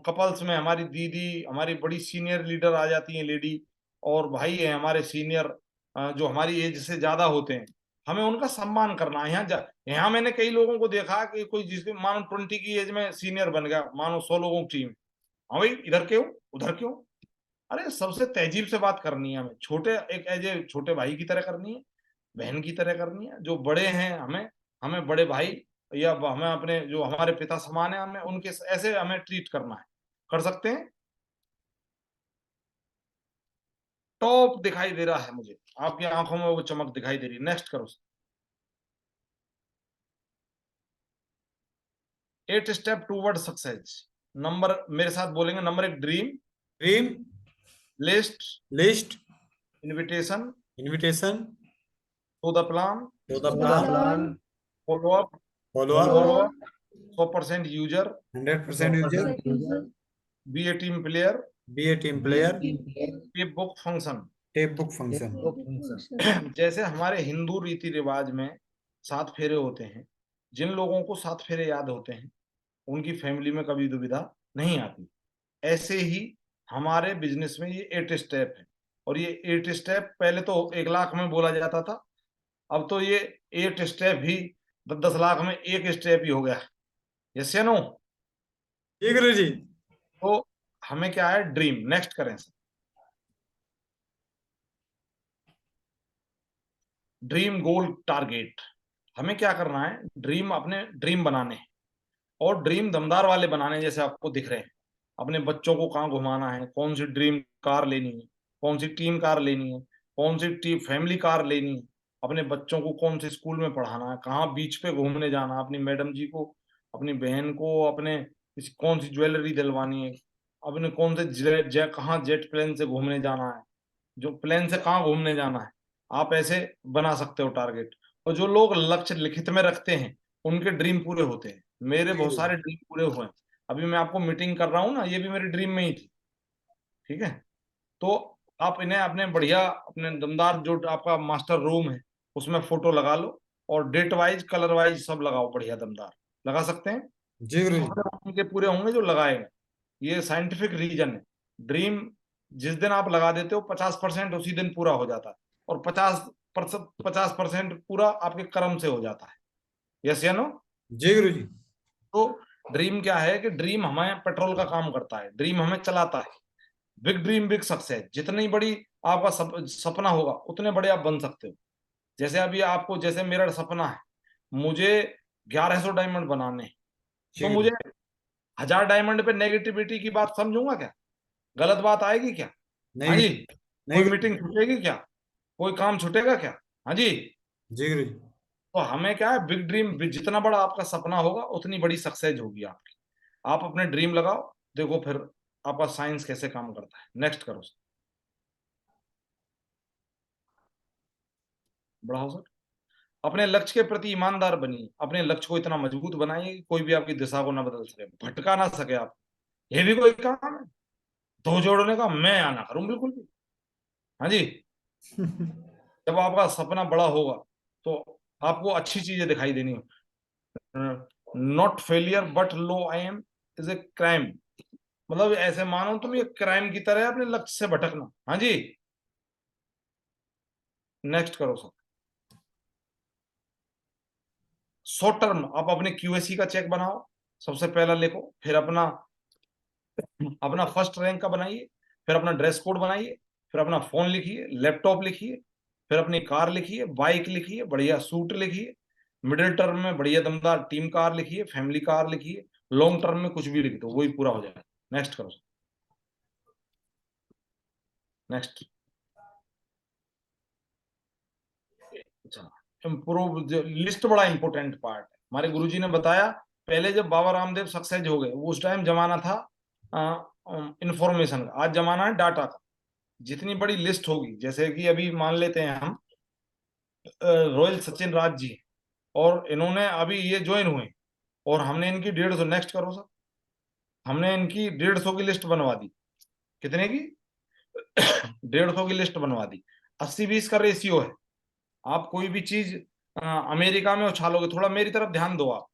कपल्स में हमारी दीदी, हमारी बड़ी सीनियर लीडर आ जाती हैं लेडी, और भाई है हमारे सीनियर जो हमारी एज से ज्यादा होते हैं, हमें उनका सम्मान करना है। यहाँ मैंने कई लोगों को देखा कि कोई जिसके मानो 20 की एज में सीनियर बन गया, मानो 100 लोगों की टीम, हाँ भाई इधर क्यों उधर क्यों। अरे सबसे तहजीब से बात करनी है हमें, छोटे एक एज ए छोटे भाई की तरह करनी है, बहन की तरह करनी है। जो बड़े हैं हमें हमें बड़े भाई, या हमें अपने जो हमारे पिता समान है, हमें उनके ऐसे हमें ट्रीट करना है। कर सकते हैं। टॉप दिखाई दे रहा है मुझे, आपकी आंखों में वो चमक दिखाई दे रही है। नेक्स्ट करो। 8 स्टेप टूवर्ड सक्सेस। नंबर मेरे साथ बोलेंगे। Number 1, dream. Dream. List. List. Invitation. Invitation. To the plan. To the plan. Follow up. Follow follow up. Up. 100% user. 100% user. Be a team player. Be a team player. ये book function. Tape book function. जैसे हमारे हिंदू रीति रिवाज में 7 फेरे होते हैं, जिन लोगों को 7 फेरे याद होते हैं उनकी फैमिली में कभी दुविधा नहीं आती। ऐसे ही हमारे बिजनेस में ये 8 स्टेप है, और ये 8 स्टेप पहले तो 1 लाख में बोला जाता था, अब तो ये 8 स्टेप भी 10-10 लाख में एक स्टेप ही हो गया। यस या नो। जी गुरु जी। तो हमें क्या है, ड्रीम। नेक्स्ट करें सर। Dream goal target. हमें क्या करना है, ड्रीम, अपने ड्रीम बनाने हैं, और ड्रीम दमदार वाले बनाने हैं, जैसे आपको दिख रहे हैं। अपने बच्चों को कहाँ घुमाना है, कौन सी ड्रीम कार लेनी है, कौन सी टीम कार लेनी है, कौन सी टीम फैमिली कार लेनी है, अपने बच्चों को कौन से स्कूल में पढ़ाना है, कहाँ बीच पे घूमने जाना है, अपनी मैडम जी को, अपनी बहन को, अपने कौन सी ज्वेलरी दिलवानी है, अपने कौन से कहाँ जेट प्लेन से घूमने जाना है, जो प्लेन से कहाँ घूमने जाना है। आप ऐसे बना सकते हो टारगेट। और जो लोग लक्ष्य लिखित में रखते हैं उनके ड्रीम पूरे होते हैं। मेरे जी बहुत गुरु जी। सारे ड्रीम पूरे हुए हैं। अभी मैं आपको मीटिंग कर रहा हूँ ना, ये भी मेरी ड्रीम में ही थी। ठीक है। तो आप इन्हें अपने बढ़िया, अपने दमदार जो आपका मास्टर रूम है उसमें फोटो लगा लो, और डेट वाइज कलर वाइज सब लगाओ, बढ़िया दमदार लगा सकते हैं। जी गुरु जी। उनके पूरे होंगे जो लगाएंगे। ये साइंटिफिक रीजन है। ड्रीम जिस दिन आप लगा देते हो 50% उसी दिन पूरा हो जाता है, और 50% पूरा आपके कर्म से हो जाता है। यस या नो। जी गुरु जी। तो ड्रीम क्या है, कि ड्रीम हमें पेट्रोल का काम करता है, ड्रीम हमें चलाता है। Big dream big success. जितनी बड़ी आपका सपना होगा उतने बड़े आप बन सकते हो। जैसे अभी आपको, जैसे मेरा सपना है, मुझे 1100 डायमंड बनाने हैं, तो जी गुरु मुझे जी। 1000 डायमंड पे नेगेटिविटी की बात समझूंगा क्या? गलत बात आएगी क्या? हाँ नहीं जी। नहीं कोई गुरु जी। मीटिंग छूटेगी क्या? कोई काम छूटेगा क्या? हाँ जी। जी गुरु जी। तो हमें क्या है, बिग ड्रीम, जितना बड़ा आपका सपना होगा उतनी बड़ी सक्सेस होगी आपकी। आप अपने ड्रीम लगाओ, देखो फिर आपका साइंस कैसे काम करता है। नेक्स्ट करो सर। बढ़ाओ सर। अपने लक्ष्य के प्रति ईमानदार बनिए, अपने लक्ष्य को इतना मजबूत बनाइए कि कोई भी आपकी दिशा को ना बदल सके, भटका ना सके आप। ये भी कोई काम है? दो जोड़ने का मैं आना करूं बिल्कुल भी। हाँ जी। जब आपका सपना बड़ा होगा तो आपको अच्छी चीजें दिखाई देनी हो। Not failure but low I am is a crime. मतलब ऐसे मानो तुम, ये क्राइम की तरह है अपने लक्ष्य से भटकना। हाँ जी। नेक्स्ट करो सर। शॉर्ट टर्म आप अपने क्यूएससी का चेक बनाओ, सबसे पहला लिखो, फिर अपना अपना फर्स्ट रैंक का बनाइए, फिर अपना ड्रेस कोड बनाइए, फिर अपना फोन लिखिए, लैपटॉप लिखिए, फिर अपनी कार लिखिए, बाइक लिखिए, बढ़िया सूट लिखिए, मिडिल टर्म में बढ़िया दमदार टीम कार लिखिए, फैमिली कार लिखिए, लॉन्ग टर्म में कुछ भी लिख दो, वही पूरा हो जाएगा। नेक्स्ट करो, नेक्स्ट। अच्छा, इम्प्रूव लिस्ट बड़ा इंपॉर्टेंट पार्ट है। हमारे गुरुजी ने बताया, पहले जब बाबा रामदेव सक्सेस हो गए, वो उस टाइम जमाना था इंफॉर्मेशन का, आज जमाना है डाटा का। जितनी बड़ी लिस्ट होगी, जैसे कि अभी मान लेते हैं हम रॉयल सचिन राज जी, और इन्होंने अभी ये ज्वाइन हुए, और हमने इनकी 150, नेक्स्ट करो सर, हमने इनकी 150 की लिस्ट बनवा दी। कितने की? 150 की लिस्ट बनवा दी। 80-20 का रेशियो है। आप कोई भी चीज अमेरिका में उछालोगे, थोड़ा मेरी तरफ ध्यान दो आप।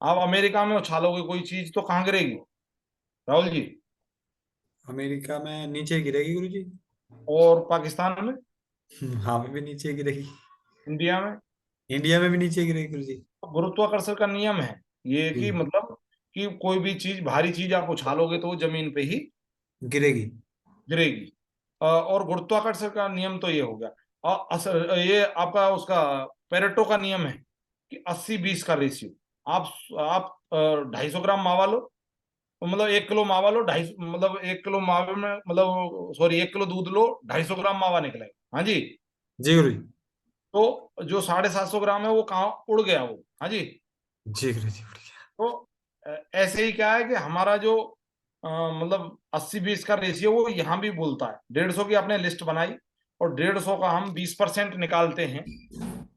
आप अमेरिका में उछालोगे कोई चीज तो कहाँ गिरेगी राहुल जी? अमेरिका में नीचे गिरेगी गुरुजी। और पाकिस्तान में? हाँ भी नीचे गिरेगी। इंडिया में? इंडिया में भी नीचे गिरेगी गुरुजी। गुरुत्वाकर्षण का नियम है ये, जी। कि मतलब कि कोई भी चीज, भारी चीज आप उछालोगे तो वो जमीन पे ही गिरेगी। गिरेगी। और गुरुत्वाकर्षण का नियम तो ये हो गया। और ये आपका उसका पेरेटो का नियम है कि 80-20 का रेशियो। आप 250 ग्राम मावा लो, तो मतलब 1 किलो मावा लो, 250, मतलब 1 किलो मावे में, मतलब सॉरी 1 किलो दूध लो, 250 ग्राम मावा निकलेगा। हाँ जी। जी गुरुजी। तो जो 750 ग्राम है वो कहाँ उड़ गया वो? हाँ जी। जी गुरुजी उड़ गया। तो ऐसे ही क्या है कि हमारा जो मतलब 80-20 का रेशियो, वो यहाँ भी बोलता है। 150 की आपने लिस्ट बनाई, और 150 का हम 20% निकालते हैं।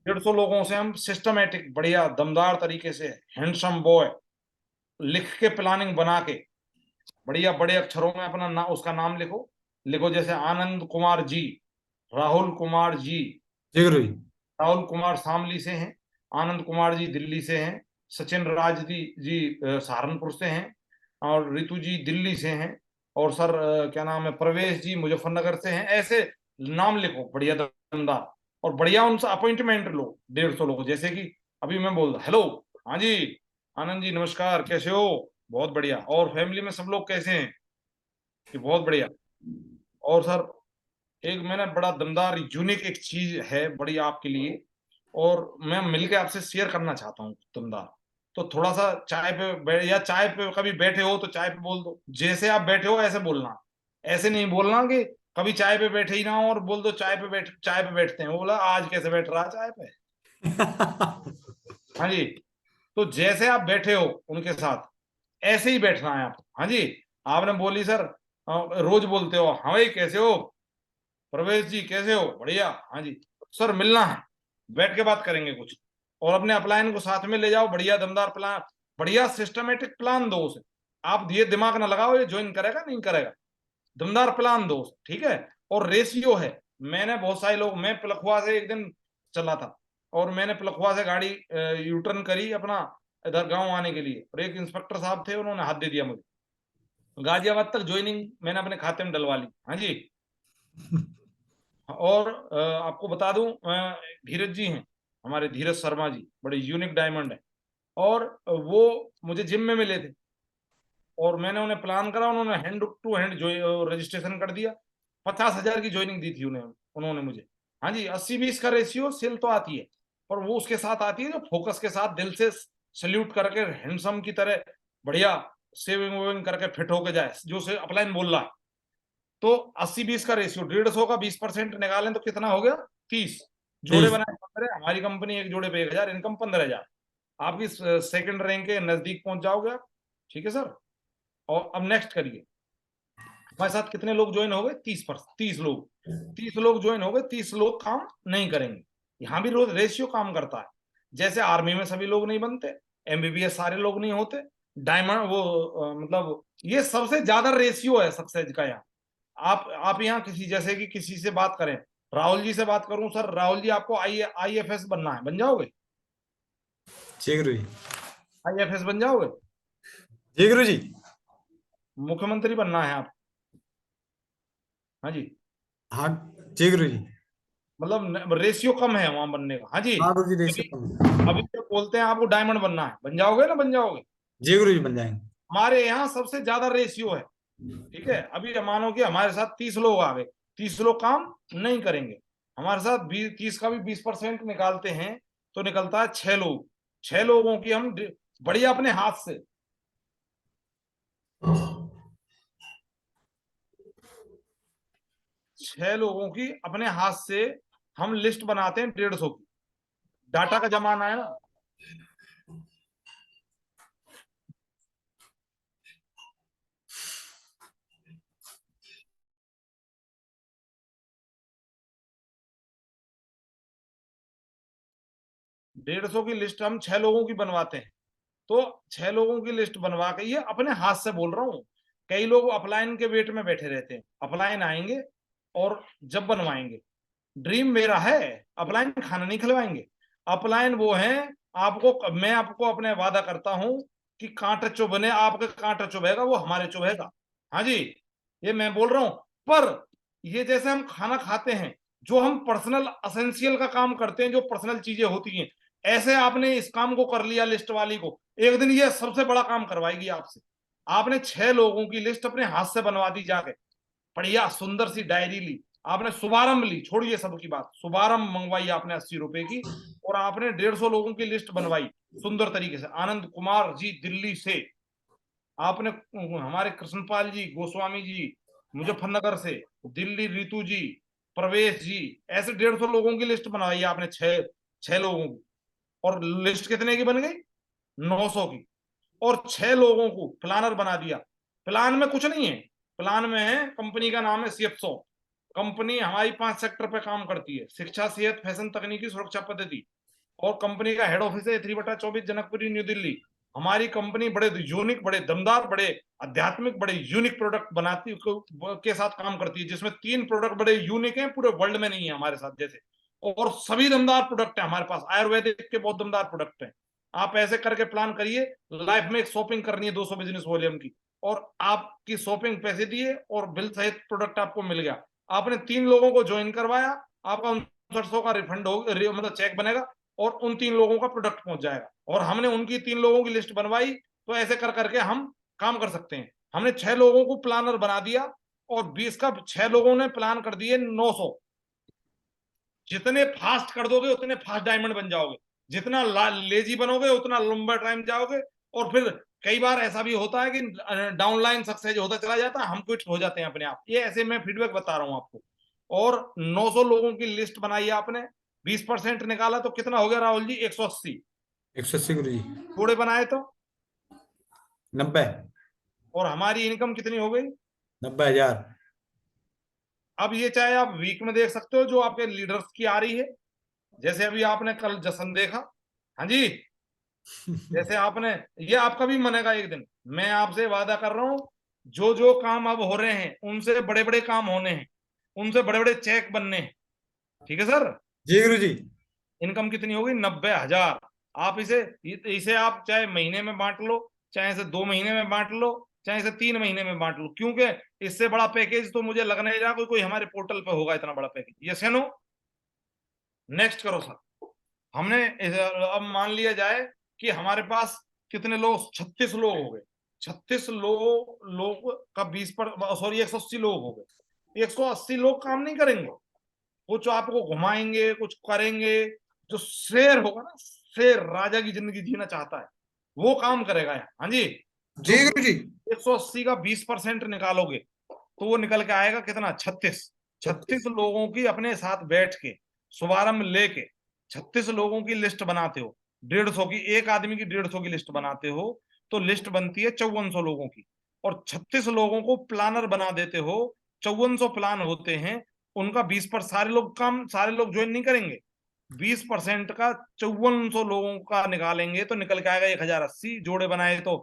150 लोगों से हम सिस्टमेटिक बढ़िया दमदार तरीके से, हैंडसम बॉय लिख के, प्लानिंग बना के, बढ़िया बड़े अक्षरों में अपना उसका नाम लिखो। लिखो जैसे आनंद कुमार जी, राहुल कुमार जी। जी गुरुजी। राहुल कुमार शामली से हैं, आनंद कुमार जी दिल्ली से हैं, सचिन राज जी सहारनपुर से हैं, और रितु जी दिल्ली से हैं, और सर क्या नाम है, प्रवेश जी मुजफ्फरनगर से हैं। ऐसे नाम लिखो बढ़िया दमदार, और बढ़िया उनसे अपॉइंटमेंट लो। 150 लोग, जैसे कि अभी मैं बोल रहा, हेलो, हाँ जी आनंद जी नमस्कार, कैसे हो? बहुत बढ़िया। और फैमिली में सब लोग कैसे हैं? कि बहुत बढ़िया। और सर एक मैंने बड़ा दमदार यूनिक एक चीज है बड़ी आपके लिए, और मैं मिलके आपसे शेयर करना चाहता हूँ दमदार। तो थोड़ा सा चाय पे या चाय पे कभी बैठे हो तो चाय पे बोल दो, जैसे आप बैठे हो ऐसे बोलना। ऐसे नहीं बोलना कि कभी चाय पे बैठे ही ना हो और बोल दो चाय पे बैठते हैं, वो बोला आज कैसे बैठ रहा चाय पे। हाँ जी। तो जैसे आप बैठे हो उनके साथ, ऐसे ही बैठना है आपको। हाँ जी। आपने बोली सर, रोज बोलते हो हाँ भाई कैसे हो, प्रवेश जी कैसे हो, बढ़िया, हाँ जी सर मिलना है, बैठ के बात करेंगे कुछ। और अपने अपलाइन को साथ में ले जाओ, बढ़िया दमदार प्लान, बढ़िया सिस्टमेटिक प्लान दो उसे। आप ये दिमाग ना लगाओ ये ज्वाइन करेगा नहीं करेगा, दमदार प्लान दो उसे, ठीक है। और रेशियो है। मैंने बहुत सारे लोग, मैं पिलखुआ से एक दिन चला था, और मैंने पिलखुआ से गाड़ी यूटर्न करी अपना इधर गांव आने के लिए, और एक इंस्पेक्टर साहब थे, उन्होंने हाथ दे दिया मुझे। गाजियाबाद तक ज्वाइनिंग मैंने अपने खाते में डलवा ली। हाँ जी। और आपको बता दूं, धीरज जी हैं हमारे, धीरज शर्मा जी, बड़े यूनिक डायमंड है। और वो मुझे जिम में मिले थे, और मैंने उन्हें प्लान करा, उन्होंने हैंड टू हैंड जो रजिस्ट्रेशन कर दिया। 50,000 की ज्वाइनिंग दी थी उन्होंने मुझे। हाँ जी। 80-20 का रेशियो सेल तो आती है, पर वो उसके साथ आती है जो फोकस के साथ दिल से सल्यूट करके हैंडसम की तरह बढ़िया सेविंग वेविंग करके फिट होके जाए, जो से अपलाइन बोल रहा है। तो 80-20 का रेशियो, 150 का 20% निकालें तो कितना हो गया? 30 जोड़े 30। बनाए 15। हमारी कंपनी एक जोड़े पे 1,000, इनकम 15,000। आपकी सेकंड रैंक के नजदीक पहुंच जाओगे आप। ठीक है सर। और अब नेक्स्ट करिए, हमारे साथ कितने लोग ज्वाइन हो गए? 30 लोग। 30 लोग ज्वाइन हो गए, 30 लोग काम नहीं करेंगे। यहाँ भी रोज रेशियो काम करता है। जैसे आर्मी में सभी लोग नहीं बनते, एमबीबीएस सारे लोग नहीं होते, डायमंड वो मतलब ये सबसे ज्यादा रेशियो है सक्सेस का यहाँ। आप यहाँ किसी, जैसे कि किसी से बात करें, राहुल जी से बात करूं, सर राहुल जी आपको आईएफएस बनना है, बन जाओगे? जी गुरुजी। आईएफएस बन जाओगे? जी गुरुजी। मुख्यमंत्री बनना है आप? हाँ जी। हाँ। जी गुरुजी। मतलब रेशियो कम है वहां बनने का। हाँ जी। हाँ गुरुजी देख अभी सकता हूँ। अभी तो बोलते हैं आपको डायमंड बनना है, बन जाओगे ना, बन जाओगे? जी गुरुजी बन जाएंगे। हमारे यहाँ सबसे ज्यादा रेशियो है ठीक है, अभी मानो कि हमारे साथ 30 लोग आ गए, 30 लोग काम नहीं करेंगे, हमारे साथ 30 का भी 20% निकालते हैं तो निकलता है 6 लोग। 6 लोगों की हम बढ़िया अपने हाथ से, 6 लोगों की अपने हाथ से हम लिस्ट बनाते हैं 150 की। डाटा का जमाना है ना। डेढ़ सौ की लिस्ट हम 6 लोगों की बनवाते हैं। तो 6 लोगों की लिस्ट बनवा के, ये अपने हाथ से बोल रहा हूँ, कई लोग अपलाइन के वेट में बैठे रहते हैं, अपलाइन आएंगे और जब बनवाएंगे। ड्रीम मेरा है, अपलाइन खाना नहीं खिलवाएंगे। अपलाइन वो है, आपको, मैं आपको अपने वादा करता हूं कि कांटा चुभने, आपके कांटा चुभेगा वो हमारे चुभेगा। हाँ जी, ये मैं बोल रहा हूं। पर ये जैसे हम खाना खाते हैं, जो हम पर्सनल असेंशियल का काम करते हैं, जो पर्सनल चीजें होती हैं, ऐसे आपने इस काम को कर लिया लिस्ट वाली को, एक दिन ये सबसे बड़ा काम करवाएगी आपसे। आपने 6 लोगों की लिस्ट अपने हाथ से बनवा दी जाके, बढ़िया सुंदर सी डायरी ली आपने, शुभारंभ ली, छोड़िए सबकी बात, शुभारंभ मंगवाई आपने 80 रुपए की, और आपने 150 लोगों की लिस्ट बनवाई सुंदर तरीके से। आनंद कुमार जी दिल्ली से, आपने हमारे कृष्णपाल जी गोस्वामी जी मुजफ्फरनगर से, दिल्ली रितु जी, प्रवेश जी, ऐसे 150 लोगों की लिस्ट बनवाई आपने, 6 लोगों की। और लिस्ट कितने की बन गई? 900 की। और 6 लोगों को प्लानर बना दिया। प्लान में कुछ नहीं है, प्लान में है, कंपनी का नाम है CFSO। कंपनी हमारी 5 सेक्टर पे काम करती है: शिक्षा, सेहत, फैशन, तकनीकी, सुरक्षा पद्धति। और कंपनी का हेड ऑफिस है 3/24 जनकपुरी, न्यू दिल्ली। हमारी कंपनी बड़े यूनिक, बड़े दमदार, बड़े आध्यात्मिक, बड़े यूनिक प्रोडक्ट बनाती के साथ काम करती है, जिसमें 3 प्रोडक्ट बड़े यूनिक हैं, पूरे वर्ल्ड में नहीं है हमारे साथ जैसे। और सभी दमदार प्रोडक्ट है हमारे पास, आयुर्वेदिक के बहुत दमदार प्रोडक्ट हैं। आप ऐसे करके प्लान करिए, लाइफ में एक शॉपिंग करनी है 200 बिजनेस वॉल्यूम की, और आपकी शॉपिंग पैसे दिए और बिल सहित प्रोडक्ट आपको मिल गया। आपने 3 लोगों को ज्वाइन करवाया, आपका 6900 का रिफंड हो, मतलब चेक बनेगा, और उन 3 लोगों का प्रोडक्ट पहुंच जाएगा। और हमने उनकी 3 लोगों की लिस्ट बनवाई, तो ऐसे कर करके हम काम कर सकते हैं। हमने 6 लोगों को प्लानर बना दिया, और 20 का 6 लोगों ने प्लान कर दिए 900। जितने फास्ट कर दोगे उतने फास्ट डायमंड बन जाओगे, जितना लेजी बनोगे उतना लंबा टाइम जाओगे। और फिर कई बार ऐसा भी होता है कि डाउनलाइन सक्सेस होता चला जाता है, हम क्विट हो जाते हैं अपने आप। ये ऐसे मैं फीडबैक बता रहा हूं आपको। और 900 लोगों की लिस्ट बनाई आपने, 20% निकाला तो कितना हो गया राहुल जी? 180। 180 गुरु जी। थोड़े बनाए तो, 90। और हमारी इनकम कितनी हो गई? 90,000। अब ये चाहे आप वीक में देख सकते हो जो आपके लीडर्स की आ रही है, जैसे अभी आपने कल जशन देखा। हाँ जी, जैसे आपने, ये आपका भी मनेगा एक दिन, मैं आपसे वादा कर रहा हूं। जो जो काम अब हो रहे हैं उनसे बड़े बड़े काम होने हैं, उनसे बड़े बड़े चेक बनने हैं। ठीक है सर। जी गुरु जी। इनकम कितनी होगी? 90,000। आप इसे इसे आप चाहे महीने में बांट लो, चाहे इसे 2 महीने में बांट लो, चाहे इसे 3 महीने में बांट लो, क्योंकि इससे बड़ा पैकेज तो मुझे लग नहीं रहा कोई हमारे पोर्टल पे होगा, इतना बड़ा पैकेज। यस या नो? नेक्स्ट करो सर। हमने अब मान लिया जाए कि हमारे पास कितने लोग, 36 लोग हो गए। 36 लोग का 20 पर, सॉरी 180 लोग हो गए। 180 लोग काम नहीं करेंगे, कुछ आपको घुमाएंगे, कुछ करेंगे। जो शेर होगा ना, शेर राजा की जिंदगी जीना चाहता है, वो काम करेगा यहाँ। हाँ जी। जो जी गुरु जी। 180 का 20% निकालोगे तो वो निकल के आएगा कितना? 36। 36 लोगों की अपने साथ बैठ के शुभारंभ लेके 36 लोगों की लिस्ट बनाते हो, 150 की, एक आदमी की 150 की लिस्ट बनाते हो, तो लिस्ट बनती है 5400 लोगों की। और 36 लोगों को प्लानर बना देते हो, 5400 प्लान होते हैं। उनका 20 पर, सारे लोग काम, सारे लोग ज्वाइन नहीं करेंगे, 20% का 5400 लोगों का निकालेंगे तो निकल के आएगा 1080। जोड़े बनाए तो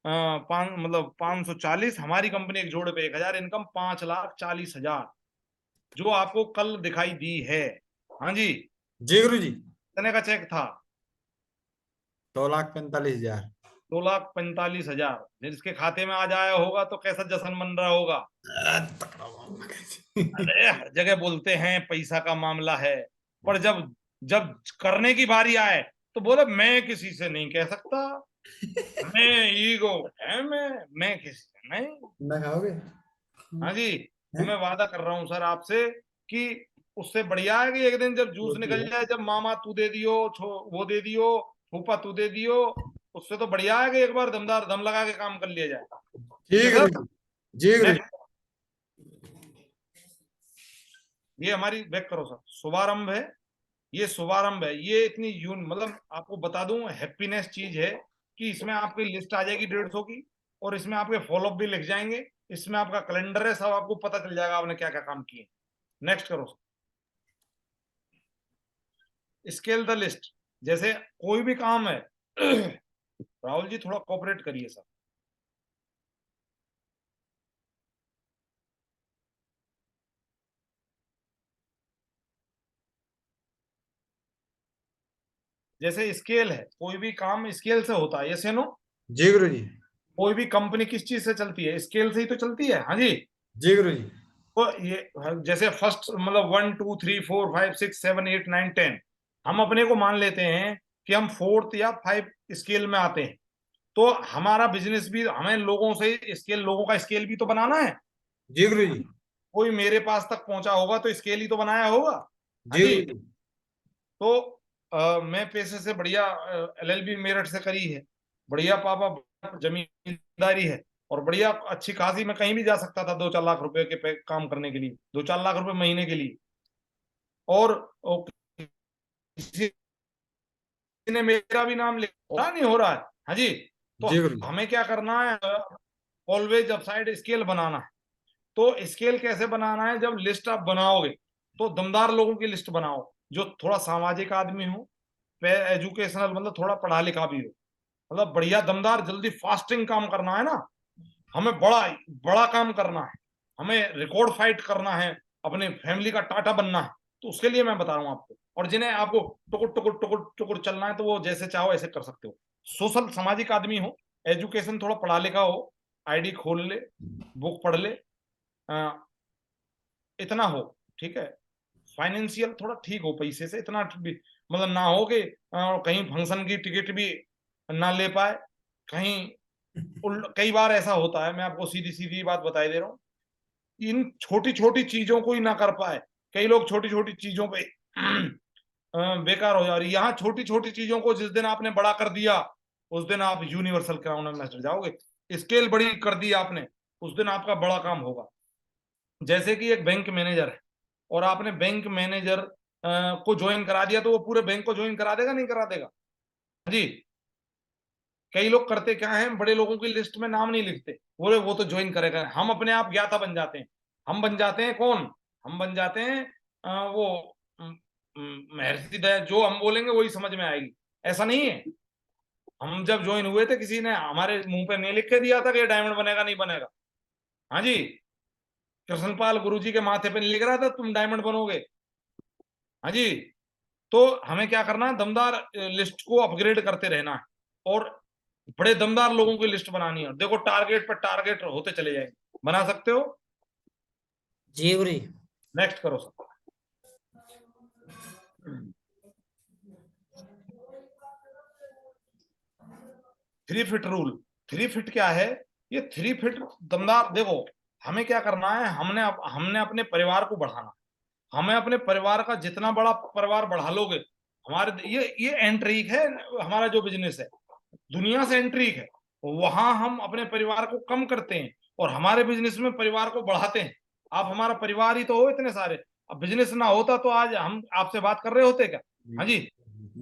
मतलब 540। हमारी कंपनी एक जोड़े पे 1000, इनकम 5,40,000 जो आपको कल दिखाई दी है। हाँ जी। जी गुरु जी। कितने का चेक था? 2,45,000। 2,45,000। जिसके खाते में आ जाया होगा तो कैसा जश्न मन रहा होगा। तकड़ा मामला कैसे? अरे हर जगह बोलते हैं पैसा का मामला है, पर जब जब करने की बारी आए तो बोले मैं किसी से नहीं कह सकता, मैं ईगो है, मैं किसी से नहीं। ना खाओगे? हाँ जी, तो हैं? मैं वादा कर रहा हूँ सर आपसे कि उससे बढ़िया है कि एक दिन जब जूस होती निकल है। जाए, जब मामा तू दे दियो, वो दे दियो, फूफा तू दे दियो, उससे तो बढ़िया है कि एक बार दमदार दम लगा के काम कर लिया जाए। जी ठीक है गुरु सर। जी। जी गुरु जी। नेक्स्ट, ये हमारी बैक करो सर, शुभारंभ है। ये शुभारंभ है, ये इतनी यून मतलब आपको बता दूं हैप्पीनेस चीज है कि इसमें आपकी लिस्ट आ जाएगी 150 की, और इसमें आपके फॉलोअप भी लिख जाएंगे, इसमें आपका कैलेंडर है, सब आपको पता चल जाएगा आपने क्या क्या काम किए। नेक्स्ट करो सर, स्केल द लिस्ट। जैसे कोई भी काम है राहुल जी थोड़ा कोऑपरेट करिए सर। जैसे स्केल है, कोई भी काम स्केल से होता है, ये नो। जी गुरु जी। कोई भी कंपनी किस चीज से चलती है? स्केल से ही तो चलती है। हाँ जी। जी गुरु जी। तो ये जैसे फर्स्ट मतलब 1 2 3 4 5 6 7 8 9 10, हम अपने को मान लेते हैं कि हम फोर्थ या 5 स्केल में आते हैं। तो हमारा बिजनेस भी, हमें लोगों से स्केल, लोगों का स्केल भी तो बनाना है। जी गुरु जी। कोई मेरे पास तक पहुंचा होगा तो स्केल ही तो बनाया होगा। हाँ जी जी। गुरु जी। तो मैं पैसे से बढ़िया एलएलबी मेरठ से करी है, बढ़िया पापा जमींदारी है, और बढ़िया अच्छी खासी मैं कहीं भी जा सकता था 2 4 लाख रुपए के काम करने के लिए, 2 4 लाख रुपए महीने के लिए। और किसी ने मेरा भी नाम लिखा नहीं हो रहा है। हाँ जी। तो जी गुरु जी। हमें क्या करना है, ऑलवेज अपसाइड स्केल बनाना है। तो स्केल कैसे बनाना है? जब लिस्ट आप बनाओगे तो दमदार लोगों की लिस्ट बनाओ, जो थोड़ा सामाजिक आदमी हो, एजुकेशनल मतलब थोड़ा पढ़ा लिखा भी हो, मतलब बढ़िया दमदार, जल्दी फास्टिंग काम करना है ना, हमें बड़ा बड़ा काम करना है, हमें रिकॉर्ड फाइट करना है, अपने फैमिली का टाटा बनना है। तो उसके लिए मैं बता रहा हूँ आपको। और जिन्हें आपको टुकुर टुकुर टुकुर टुकुर चलना है तो वो जैसे चाहो ऐसे कर सकते हो। सोशल सामाजिक आदमी हो, एजुकेशन थोड़ा पढ़ा लिखा हो, आईडी खोल ले, बुक पढ़ ले, इतना हो, ठीक है। फाइनेंशियल थोड़ा ठीक हो, पैसे से इतना भी मतलब ना हो कि कहीं फंक्शन की टिकट भी ना ले पाए, कहीं कई बार ऐसा होता है, मैं आपको सीधी सीधी बात बताई दे रहा हूँ, इन छोटी छोटी चीजों को ही ना कर पाए। कई लोग छोटी छोटी चीजों पे बेकार हो जा रही है। यहाँ छोटी छोटी चीजों को जिस दिन आपने बड़ा कर दिया, उस दिन आप यूनिवर्सल क्राउन एम्बेसडर जाओगे। स्केल बड़ी कर दी आपने, उस दिन आपका बड़ा काम होगा। जैसे कि एक बैंक मैनेजर है, और आपने बैंक मैनेजर को ज्वाइन करा दिया, तो वो पूरे बैंक को ज्वाइन करा देगा नहीं करा देगा? जी। कई लोग करते क्या है, बड़े लोगों की लिस्ट में नाम नहीं लिखते, बोले वो तो ज्वाइन करेगा। हम अपने आप ज्ञाता बन जाते हैं। हम बन जाते हैं कौन? हम बन जाते हैं वो महर्षि दयानंद, जो हम बोलेंगे वही समझ में आएगी। ऐसा नहीं है। हम जब ज्वाइन हुए थे, किसी ने हमारे मुंह पे नहीं लिख के दिया था कि डायमंड बनेगा नहीं बनेगा। हाँ जी। कृष्णपाल गुरु जी के माथे पे नहीं लिख रहा था तुम डायमंड बनोगे। हाँ जी। तो हमें क्या करना है, दमदार लिस्ट को अपग्रेड करते रहना है, और बड़े दमदार लोगों की लिस्ट बनानी है। देखो टारगेट पर टारगेट होते चले जाएंगे, बना सकते हो। जी गुरु जी। नेक्स्ट करो सर। 3 feet rule. 3 फीट क्या है? ये 3 फीट दमदार, देखो हमें क्या करना है, हमने अपने परिवार को बढ़ाना। हमें अपने परिवार का, जितना बड़ा परिवार बढ़ा लोगे, हमारे ये एंट्रीक है, हमारा जो बिजनेस है दुनिया से एंट्रीक है, वहां हम अपने परिवार को कम करते हैं और हमारे बिजनेस में परिवार को बढ़ाते हैं। आप हमारा परिवार ही तो हो इतने सारे। अब बिजनेस ना होता तो आज हम आपसे बात कर रहे होते क्या? हाँ जी।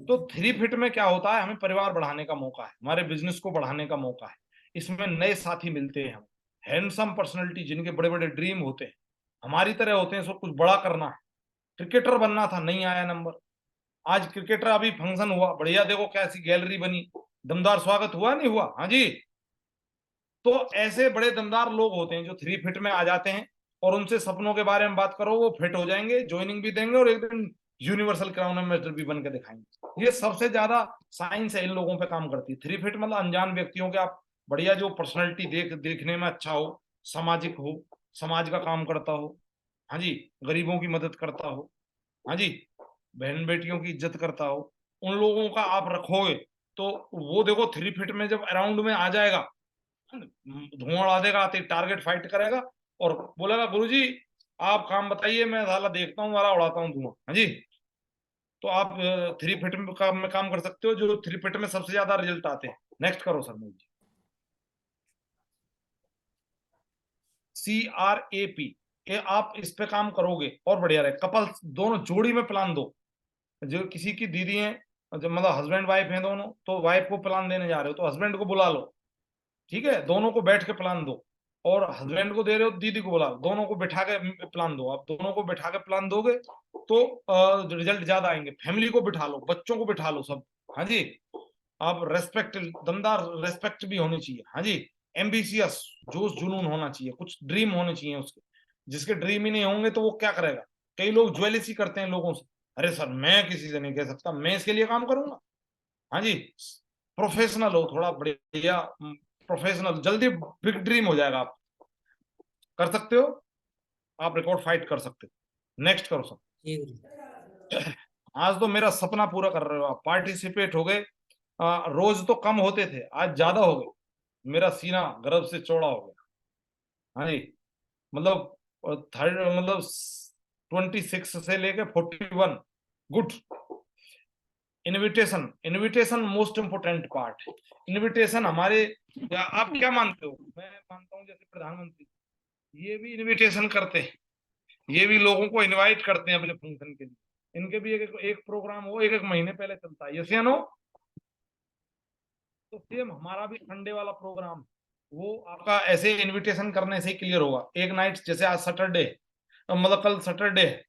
तो 3 फीट में क्या होता है, हमें परिवार बढ़ाने का मौका है, हमारे बिजनेस को बढ़ाने का मौका है। इसमें नए साथी मिलते हैं, हम हैंडसम पर्सनैलिटी जिनके बड़े बड़े ड्रीम होते हैं, हमारी तरह होते हैं, सब कुछ बड़ा करना है। क्रिकेटर बनना था, नहीं आया नंबर। आज क्रिकेटर, अभी फंक्शन हुआ बढ़िया, देखो कैसी गैलरी बनी, दमदार स्वागत हुआ नहीं हुआ? हाँ जी। तो ऐसे बड़े दमदार लोग होते हैं जो 3 फीट में आ जाते हैं, और उनसे सपनों के बारे में बात करो, वो फिट हो जाएंगे, ज्वाइनिंग भी देंगे, और एक दिन यूनिवर्सल क्राउन एम्बेसडर भी बन के दिखाएंगे। ये सबसे ज्यादा साइंस है इन लोगों पे काम करती है। 3 फीट मतलब अनजान व्यक्तियों के आप बढ़िया, जो पर्सनैलिटी देखने में अच्छा हो, सामाजिक हो, समाज का काम करता हो, हाँ जी, गरीबों की मदद करता हो, हाँ जी, बहन बेटियों की इज्जत करता हो, उन लोगों का आप रखोगे तो वो देखो 3 फीट में जब अराउंड में आ जाएगा, धुआं उड़ा देगा, आते टारगेट फाइट करेगा और बोलेगा गुरुजी आप काम बताइए, मैं साला देखता हूँ, वाला उड़ाता हूँ धुआं। हाँ जी। तो आप 3 फीट में काम कर सकते हो, जो 3 फीट में सबसे ज्यादा रिजल्ट आते हैं। नेक्स्ट करो सर मोहित जी। CRAP, ये आप इस पे काम करोगे और बढ़िया रहे। कपल्स दोनों जोड़ी में प्लान दो। जो किसी की दीदी है, जो मतलब हस्बैंड वाइफ हैं दोनों, तो वाइफ को प्लान देने जा रहे हो तो हस्बैंड को बुला लो, ठीक है, दोनों को बैठ के प्लान दो। और हस्बैंड को दे रहे हो, दीदी को बुला लो, दोनों को बैठा के प्लान दो। आप दोनों को बैठा के प्लान दोगे तो रिजल्ट ज्यादा आएंगे। फैमिली को बिठा लो, बच्चों को बिठा लो, सब। हाँ जी। आप रेस्पेक्ट, दमदार रेस्पेक्ट भी होनी चाहिए। हाँ जी। एम्बिशियस, जोश जुनून होना चाहिए, कुछ ड्रीम होने चाहिए उसके। जिसके ड्रीम ही नहीं होंगे तो वो क्या करेगा। कई लोग ज्वेलसी करते हैं लोगों से, अरे सर मैं किसी से नहीं कह सकता, मैं इसके लिए काम करूंगा। हाँ जी। प्रोफेशनल हो, थोड़ा बढ़िया प्रोफेशनल, जल्दी बिग ड्रीम हो जाएगा। आप कर सकते हो, आप रिकॉर्ड फाइट कर सकते हो। नेक्स्ट करो सर। जी गुरुजी। आज तो मेरा सपना पूरा कर रहे हो आप, पार्टिसिपेट हो गए। रोज तो कम होते थे, आज ज्यादा हो गए। मेरा सीना गर्व से चौड़ा हो गया। हाँ जी। मतलब थर्ड, मतलब 26 से लेके 41। Good. Invitation, invitation most important part. Invitation हमारे, आप क्या मानते हो? मैं मानता हूँ जैसे प्रधानमंत्री ये भी इनविटेशन करते हैं, ये भी लोगों को इनवाइट करते हैं अपने फंक्शन के लिए। इनके भी एक प्रोग्राम हो, एक महीने पहले चलता है, यस या नो? तो सेम हमारा भी संडे वाला प्रोग्राम, वो आपका ऐसे इनविटेशन करने से ही क्लियर होगा। एक नाइट, जैसे आज सैटरडे, मतलब कल सैटरडे है,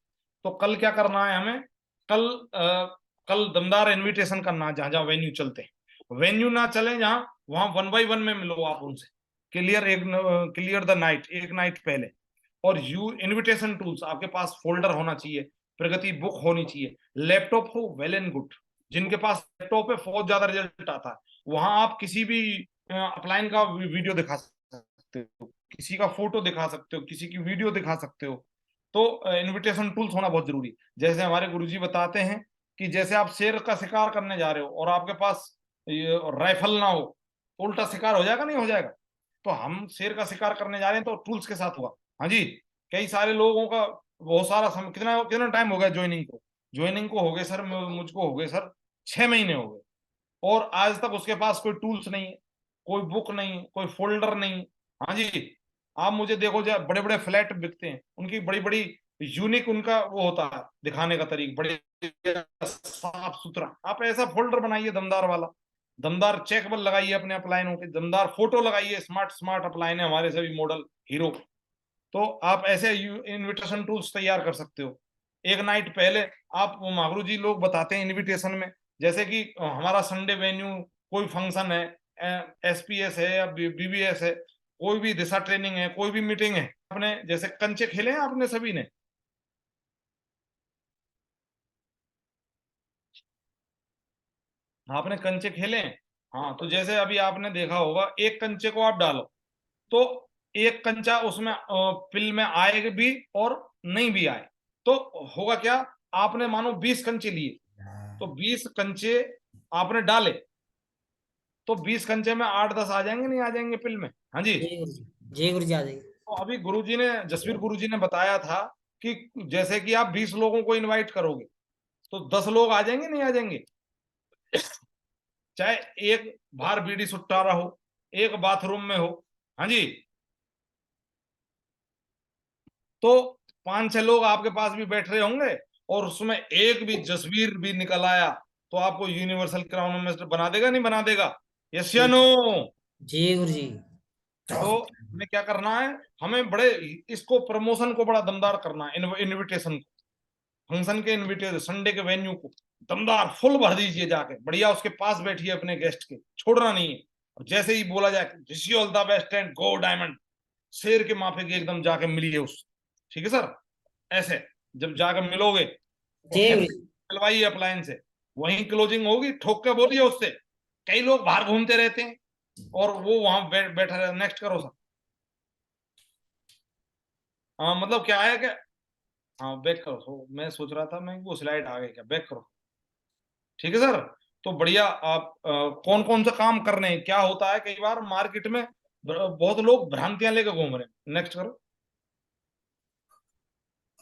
तो कल क्या करना है हमें? कल कल दमदार इनविटेशन करना है, जहां जहां वेन्यू चलते हैं। वेन्यू ना चले जहां, वहां 1 बाय 1 में मिलो आप उनसे। क्लियर, एक क्लियर द नाइट, एक नाइट पहले। और यू इनविटेशन टूल्स आपके पास फोल्डर होना चाहिए, प्रगति बुक होनी चाहिए, लैपटॉप हो वेल एंड गुड। जिनके पास लैपटॉप है बहुत ज्यादा रिजल्ट आता है। वहां आप किसी भी अपलाइन का वीडियो दिखा सकते हो, किसी का फोटो दिखा सकते हो, किसी की वीडियो दिखा सकते हो। तो इनविटेशन टूल्स होना बहुत जरूरी। जैसे हमारे गुरुजी बताते हैं कि जैसे आप शेर का शिकार करने जा रहे हो और आपके पास राइफल ना हो, तो उल्टा शिकार हो जाएगा, नहीं हो जाएगा? तो हम शेर का शिकार करने जा रहे हैं तो टूल्स के साथ होगा। हाँ जी। कई सारे लोगों का बहुत सारा समय, कितना कितना टाइम हो गया ज्वाइनिंग को? ज्वाइनिंग को हो गए सर, मुझको हो गए सर 6 महीने हो गए, और आज तक उसके पास कोई टूल्स नहीं है, कोई बुक नहीं है, कोई फोल्डर नहीं है। हाँ जी। आप मुझे देखो, जो बड़े बड़े फ्लैट बिकते हैं, उनकी बड़ी बड़ी यूनिक उनका वो होता है दिखाने का तरीका, बड़े साफ सुथरा। आप ऐसा फोल्डर बनाइए दमदार वाला, दमदार चेकबल लगाइए अपने अपलाइनों के, दमदार फोटो लगाइए, स्मार्ट स्मार्ट अपलाइन है हमारे सभी मॉडल हीरो। तो आप ऐसे इनविटेशन टूल्स तैयार कर सकते हो। एक नाइट पहले आप, मागरू जी लोग बताते हैं इनविटेशन में, जैसे कि हमारा संडे वेन्यू, कोई फंक्शन है, SPS है या BBS है, कोई भी दिशा ट्रेनिंग है, कोई भी मीटिंग है, आपने जैसे कंचे खेले हैं आपने सभी ने, आपने कंचे खेले हैं? हाँ, तो जैसे अभी आपने देखा होगा, एक कंचे को आप डालो तो एक कंचा उसमें पिल में आए भी और नहीं भी आए, तो होगा क्या? आपने मानो 20 कंचे लिए, तो 20 कंचे आपने डाले, तो 20 कंचे में 8-10 आ जाएंगे, नहीं आ जाएंगे पिल में? हाँ जी। जी गुरुजी। जी गुरुजी, आ जाएंगे। तो अभी गुरुजी ने, जसवीर गुरुजी ने बताया था कि जैसे कि आप 20 लोगों को इनवाइट करोगे तो 10 लोग आ जाएंगे, नहीं आ जाएंगे? चाहे एक बाहर बीड़ी सुट्टा रहा हो, एक बाथरूम में हो। हाँ जी। तो 5-6 लोग आपके पास भी बैठ रहे होंगे, और उसमें एक भी जसवीर भी निकल आया, तो आपको यूनिवर्सल क्राउन मिनिस्टर बना देगा, नहीं बना देगा? यस या जी। नो? जी गुरुजी। तो हमें क्या करना है? हमें बड़े, इसको प्रमोशन को बड़ा दमदार करना है, इनविटेशन को, फंक्शन के इनविटेशन, संडे के वेन्यू को दमदार फुल भर दीजिए जाके, बढ़िया उसके पास बैठिए अपने गेस्ट के, छोड़ना नहीं है। और जैसे ही बोला जाए wish you all the best and go diamond, शेर के माफे की एकदम जाके मिलिए उस, ठीक है सर? ऐसे जब जाकर मिलोगे तो जी हैंड गुरुजी। मिलवाइए अप्लायंस से, वहीं क्लोजिंग होगी, ठोक के बोलिए उससे। कई लोग बाहर घूमते रहते हैं और वो वहां बैठा रहे। नेक्स्ट करो सर। हाँ, मतलब क्या है कि, हाँ बैक करो, मैं सोच रहा था मैं वो स्लाइड आ गई क्या, बैक करो। ठीक है सर। तो बढ़िया, आप कौन कौन सा काम कर रहे हैं? क्या होता है कई बार मार्केट में बहुत लोग भ्रांतियां लेकर घूम रहे हैं। नेक्स्ट करो।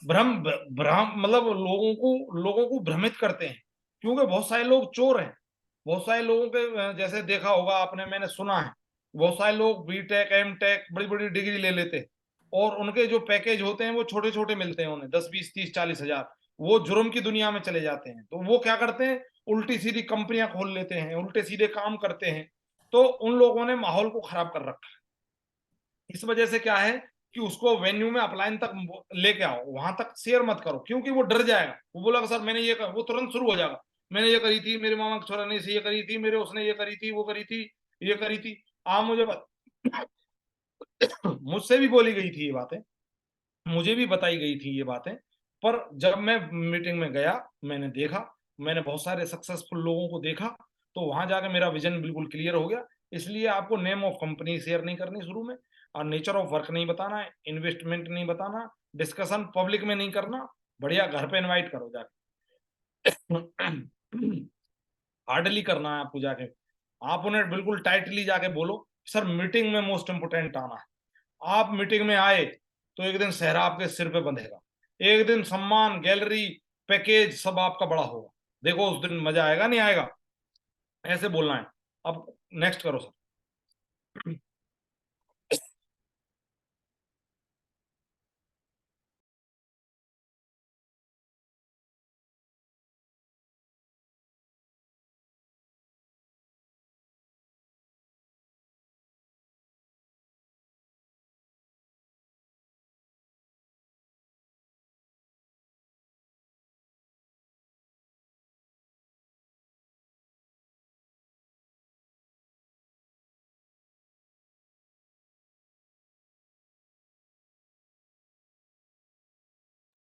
भ्रम भ्रम मतलब लोगों को भ्रमित करते हैं, क्योंकि बहुत सारे लोग चोर हैं। बहुत सारे लोगों के जैसे देखा होगा आपने, मैंने सुना है, बहुत सारे लोग बीटेक एम टेक बड़ी बड़ी डिग्री ले लेते हैं, और उनके जो पैकेज होते हैं वो छोटे छोटे मिलते हैं उन्हें, 10 20 30 40 हजार। वो जुर्म की दुनिया में चले जाते हैं, तो वो क्या करते हैं, उल्टी सीधी कंपनियां खोल लेते हैं, उल्टे सीधे काम करते हैं। तो उन लोगों ने माहौल को खराब कर रखा है। इस वजह से क्या है कि उसको वेन्यू में अपलाइन तक लेके आओ, वहां तक शेयर मत करो, क्योंकि वो डर जाएगा। वो बोला सर मैंने ये कर, वो तुरंत शुरू हो जाएगा, मैंने ये करी थी, मेरे मामा के छोरा ने इसे ये करी थी, मेरे उसने ये करी थी, वो करी थी, ये करी थी। आप मुझे मुझसे भी बोली गई थी ये बातें, मुझे भी बताई गई थी ये बातें। पर जब मैं मीटिंग में गया, मैंने देखा, मैंने बहुत सारे सक्सेसफुल लोगों को देखा, तो वहां जाके मेरा विजन बिल्कुल क्लियर हो गया। इसलिए आपको नेम ऑफ कंपनी शेयर नहीं करनी शुरू में, और नेचर ऑफ वर्क नहीं बताना, इन्वेस्टमेंट नहीं बताना, डिस्कशन पब्लिक में नहीं करना, बढ़िया घर पे इनवाइट करो जाके। हार्डली करना है आपको जाके। आप उन्हें बिल्कुल टाइटली जाके बोलो, सर मीटिंग में मोस्ट इंपोर्टेंट आना है। आप मीटिंग में आए तो एक दिन सेहरा आपके सिर पे बंधेगा, एक दिन सम्मान गैलरी पैकेज सब आपका बड़ा होगा। देखो उस दिन मजा आएगा नहीं आएगा, ऐसे बोलना है। अब नेक्स्ट करो सर।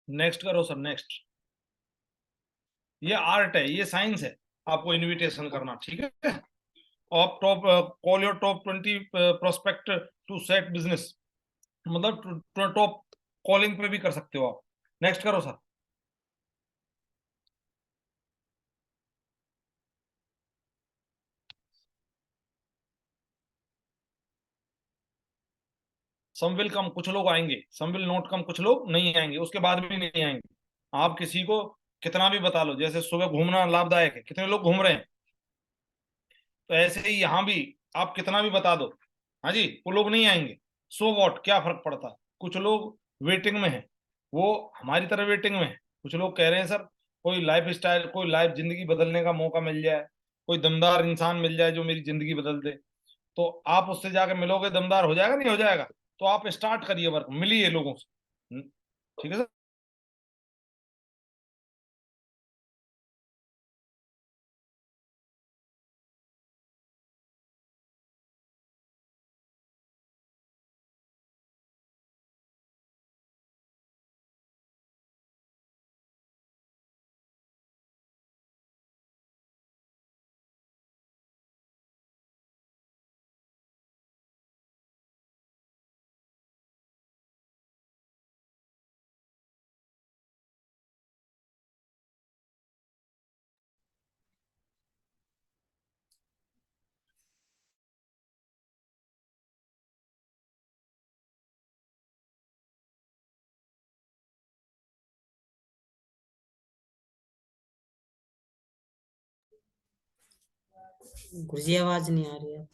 नेक्स्ट करो सर, नेक्स्ट। ये आर्ट है, ये साइंस है, आपको इनविटेशन करना, ठीक है। आप top call your top 20 prospect to set business, मतलब टॉप कॉलिंग पे भी कर सकते हो आप। नेक्स्ट करो सर। सम विल कम, कुछ लोग आएंगे, सम विल नॉट कम, कुछ लोग नहीं आएंगे, उसके बाद भी नहीं आएंगे। आप किसी को कितना भी बता लो, जैसे सुबह घूमना लाभदायक है, कितने लोग घूम रहे हैं, तो ऐसे ही यहाँ भी आप कितना भी बता दो, हाँ जी, वो लोग नहीं आएंगे। सो वॉट, क्या फर्क पड़ता है। कुछ लोग वेटिंग में है, वो हमारी तरह वेटिंग में है। कुछ लोग कह रहे हैं सर कोई लाइफ स्टाइल, कोई लाइफ जिंदगी बदलने का मौका मिल जाए, कोई दमदार इंसान मिल जाए जो मेरी जिंदगी बदल दे, तो आप उससे जाकर मिलोगे, दमदार हो जाएगा नहीं हो जाएगा। तो आप स्टार्ट करिए वर्क, मिलिए लोगों से। ठीक है सर। गुरुजी आवाज नहीं आ रही है।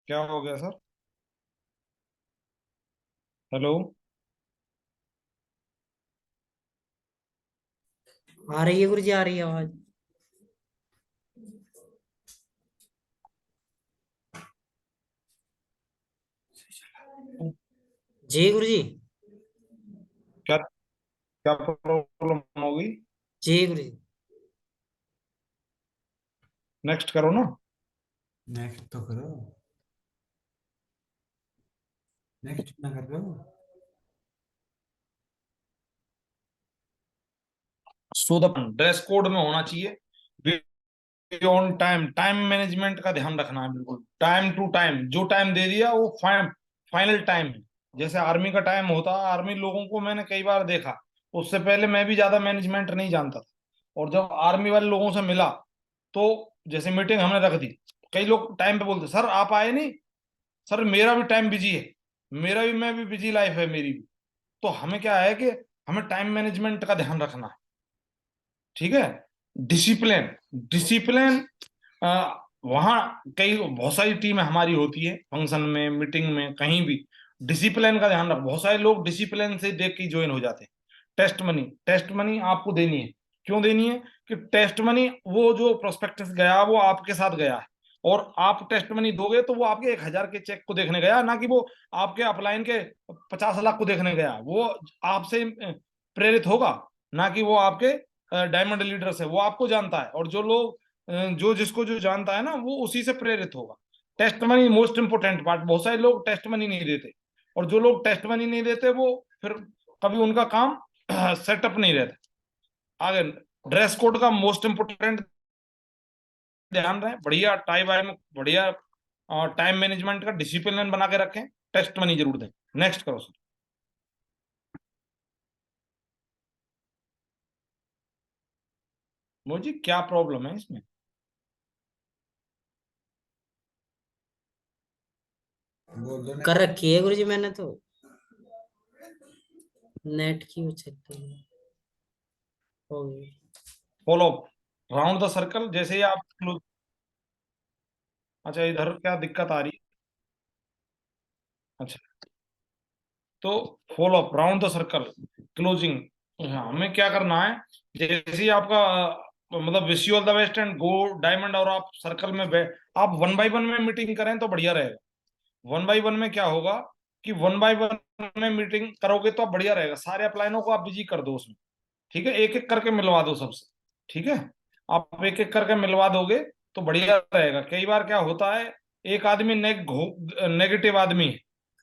क्या हो गया सर? हेलो। आ रही है गुरुजी, आ रही है आवाज। जी गुरुजी। क्या क्या प्रॉब्लम होगी? जी गुरुजी। नेक्स्ट करो ना। नेक्स्ट तो करो। नेक्स्ट ना कर रहे हो। सो द ड्रेस कोड में होना चाहिए ऑन टाइम, टाइम मैनेजमेंट का ध्यान रखना है बिल्कुल, टाइम टू टाइम, जो टाइम दे दिया वो फाइनल टाइम है। जैसे आर्मी का टाइम होता है, आर्मी लोगों को मैंने कई बार देखा, उससे पहले मैं भी ज्यादा मैनेजमेंट नहीं जानता था, और जब आर्मी वाले लोगों से मिला तो जैसे मीटिंग हमने रख दी, कई लोग टाइम पे बोलते सर आप आए नहीं, सर मेरा भी टाइम बिजी है, मेरा भी, मैं भी बिजी लाइफ है मेरी भी। तो हमें क्या है कि हमें टाइम मैनेजमेंट का ध्यान रखना है, ठीक है। डिसिप्लिन, डिसिप्लिन, वहाँ कई बहुत सारी टीमें हमारी होती है, फंक्शन में, मीटिंग में, कहीं भी डिसिप्लिन का ध्यान रख, बहुत सारे लोग डिसिप्लिन से देख के ज्वाइन हो जाते हैं। टेस्ट मनी, टेस्ट मनी आपको देनी है। क्यों देनी है? कि टेस्ट मनी, वो जो प्रोस्पेक्टस गया वो आपके साथ गया है, और आप टेस्ट मनी दोगे तो वो आपके 1,000 के चेक को देखने गया, ना कि वो आपके अपलाइन के 50 लाख को देखने गया। वो आपसे प्रेरित होगा, ना कि वो आपके डायमंड लीडर्स है, वो आपको जानता है, और जो लोग जो जिसको जो जानता है ना, वो उसी से प्रेरित होगा। Test money most important part, बहुत सारे लोग टेस्ट मनी नहीं देते, और जो लोग टेस्ट मनी नहीं देते वो फिर कभी उनका काम सेटअप नहीं रहता। आगे ड्रेस कोड का मोस्ट इंपोर्टेंट ध्यान रहे, बढ़िया टाई वाई में, बढ़िया टाइम मैनेजमेंट का डिसिप्लिन बना के रखें, टेस्ट मनी जरूर दें। नेक्स्ट करो सर। मोजी क्या प्रॉब्लम है इसमें? कर रखी है गुरुजी मैंने तो, नेट की वो चेक कर हो गई। फॉलो राउंड द सर्कल, जैसे ही आप अच्छा इधर क्या दिक्कत आ रही है? अच्छा, तो follow up round the circle, closing. हमें क्या करना है, जैसे ही आपका मतलब wish you all the best and go diamond, और आप सर्कल में आप 1 बाय 1 में मीटिंग करें तो बढ़िया रहेगा। 1 बाय 1 में क्या होगा कि 1 बाय 1 में मीटिंग करोगे तो आप बढ़िया रहेगा, सारे अपलाइनों को आप बिजी कर दो उसमें, ठीक है, एक एक करके मिलवा दो सबसे, ठीक है। आप एक एक करके मिलवा दोगे तो बढ़िया रहेगा। कई बार क्या होता है, एक आदमी नेगेटिव आदमी है,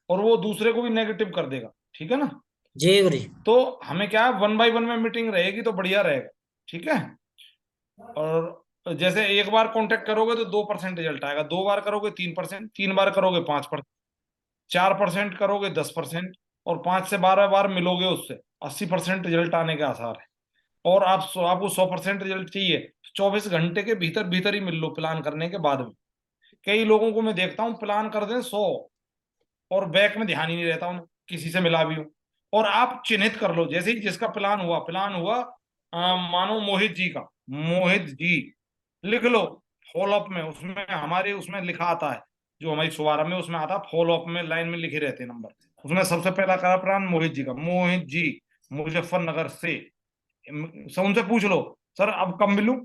और वो दूसरे को भी नेगेटिव कर देगा, ठीक है ना। जय गुरुजी। तो हमें क्या है, 1 बाय 1 में मीटिंग रहेगी तो बढ़िया रहेगा, ठीक है। और जैसे एक बार कांटेक्ट करोगे तो 2% रिजल्ट आएगा, 2 बार करोगे 3%, 3 बार करोगे 5%, 4% करोगे 10%, और 5 से 12 बार मिलोगे उससे 80% रिजल्ट आने के आसार है। और आपको 100% रिजल्ट चाहिए, 24 घंटे के भीतर भीतर ही मिल लो, प्लान करने के बाद में। कई लोगों को मैं देखता हूँ प्लान कर दें 100, और बैक में ध्यान ही नहीं रहता उन्हें, किसी से मिला भी हूं। और आप चिन्हित कर लो, जैसे ही जिसका प्लान हुआ मानो मोहित जी का, मोहित जी लिख लो फॉलोअप में, उसमें हमारे उसमें लिखा आता है, जो हमारी शुभारंभ में उसमें आता है, फॉलोअप में लाइन में लिखे रहते हैं नंबर, उसमें सबसे पहला करा प्लान मोहित जी का, मोहित जी मुजफ्फरनगर से। उनसे पूछ लो सर अब कब मिलूं,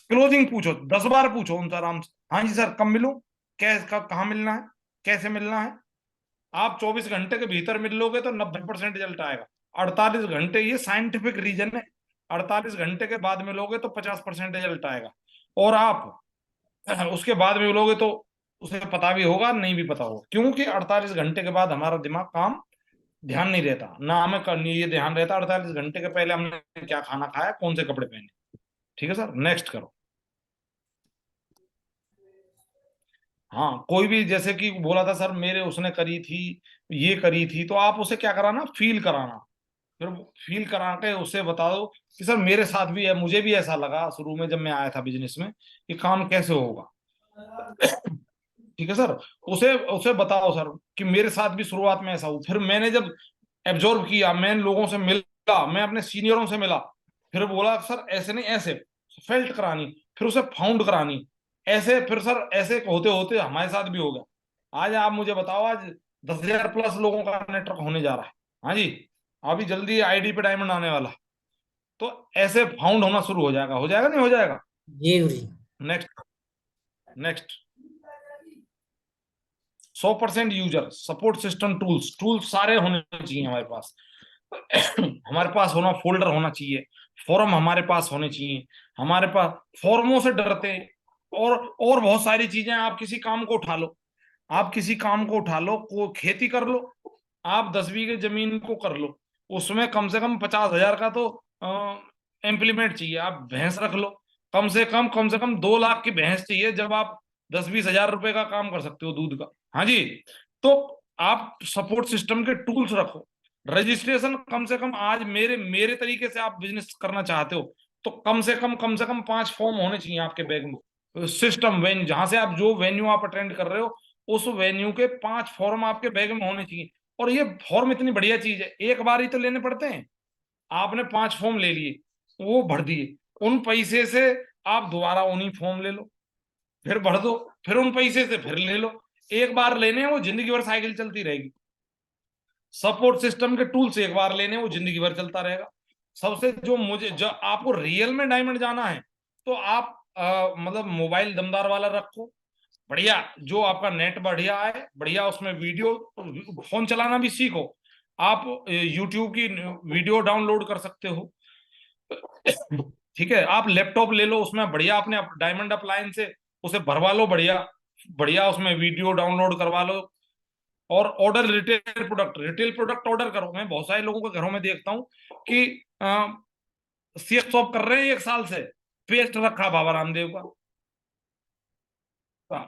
क्लोजिंग पूछो, 10 बार पूछो उनसे आराम से, हाँ जी सर कब मिलूं, कैसे, कहाँ मिलना है, कैसे मिलना है। आप 24 घंटे के भीतर मिल लोगे तो 90% रिजल्ट आएगा। 48 घंटे, ये साइंटिफिक रीजन है, 48 घंटे के बाद मिलोगे तो 50% रिजल्ट आएगा। और आप उसके बाद में मिलोगे तो उसे पता भी होगा, नहीं भी पता होगा, क्योंकि 48 घंटे के बाद हमारा दिमाग काम ध्यान नहीं रहता ना, हमें ये ध्यान रहता 48 घंटे के पहले हमने क्या खाना खाया, कौन से कपड़े पहने। ठीक है सर, नेक्स्ट करो। हाँ, कोई भी जैसे कि बोला था सर मेरे उसने करी थी, ये करी थी, तो आप उसे क्या कराना, फील कराना, फिर फील करा के उसे बता दो कि सर मेरे साथ भी है, मुझे भी ऐसा लगा शुरू में जब मैं आया था बिजनेस में कि काम कैसे होगा। ठीक है सर, उसे उसे बताओ सर कि मेरे साथ भी शुरुआत में ऐसा हुआ, फिर मैंने जब एब्जॉर्व किया, मैं लोगों से मिला, मैं अपने सीनियरों से मिला, फिर बोला सर ऐसे नहीं ऐसे, फेल्ट करानी, फिर उसे फाउंड करानी, ऐसे, फिर सर ऐसे होते होते हमारे साथ भी हो गया। आज आप मुझे बताओ, आज 10,000 प्लस लोगों का नेटवर्क होने जा रहा है। हाँ जी, अभी जल्दी आईडी पे डायमंड आने वाला, तो ऐसे फाउंड होना शुरू हो जाएगा, हो जाएगा नहीं हो जाएगा। जय Guruji. Next, next 100% user support system, tools, tools सारे होने चाहिए हमारे पास। हमारे पास होना, फोल्डर होना चाहिए, फॉर्म हमारे पास होने चाहिए, हमारे पास फॉर्मों से डरते हैं, और बहुत सारी चीजें, आप किसी काम को उठा लो, आप किसी काम को उठा लो, को खेती कर लो, आप 10 बीघे जमीन को कर लो, उसमें कम से कम 50,000 का तो इम्प्लीमेंट चाहिए। आप भैंस रख लो, कम से कम 2 लाख की भैंस चाहिए, जब आप 10-20 हजार रुपए का काम कर सकते हो दूध का। हाँ जी। तो आप सपोर्ट सिस्टम के टूल्स रखो। रजिस्ट्रेशन कम से कम, आज मेरे मेरे तरीके से आप बिजनेस करना चाहते हो तो कम से कम 5 फॉर्म होने चाहिए आपके बैग में। सिस्टम वेन्यू, जहां से आप, जो वेन्यू आप अटेंड कर रहे हो, उस वेन्यू के 5 फॉर्म आपके बैग में होने चाहिए। और ये फॉर्म इतनी बढ़िया चीज है, एक बार ही तो लेने पड़ते हैं। आपने 5 फॉर्म ले लिए, वो भर दिए, उन पैसे से आप दोबारा उन्हीं फॉर्म ले लो, फिर भर दो, फिर उन पैसे से फिर ले लो। एक बार लेने हैं, वो जिंदगी भर साइकिल चलती रहेगी। सपोर्ट सिस्टम के टूल्स एक बार लेने, वो जिंदगी भर चलता रहेगा। सबसे जो मुझे, जो आपको रियल में डायमंड जाना है, तो आप मतलब मोबाइल दमदार वाला रखो, बढ़िया, जो आपका नेट बढ़िया है, बढ़िया उसमें वीडियो, फोन चलाना भी सीखो। आप यूट्यूब की वीडियो डाउनलोड कर सकते हो। ठीक है, आप लैपटॉप ले लो, उसमें बढ़िया अपने डायमंड अप्लायंस से उसे भरवा लो, बढ़िया बढ़िया उसमें वीडियो डाउनलोड करवा लो। और ऑर्डर रिटेल प्रोडक्ट ऑर्डर करो। मैं बहुत सारे लोगों के घरों में देखता हूँ कि सीएक्स शॉप कर रहे हैं 1 साल से, पेस्ट रखा बाबा रामदेव का,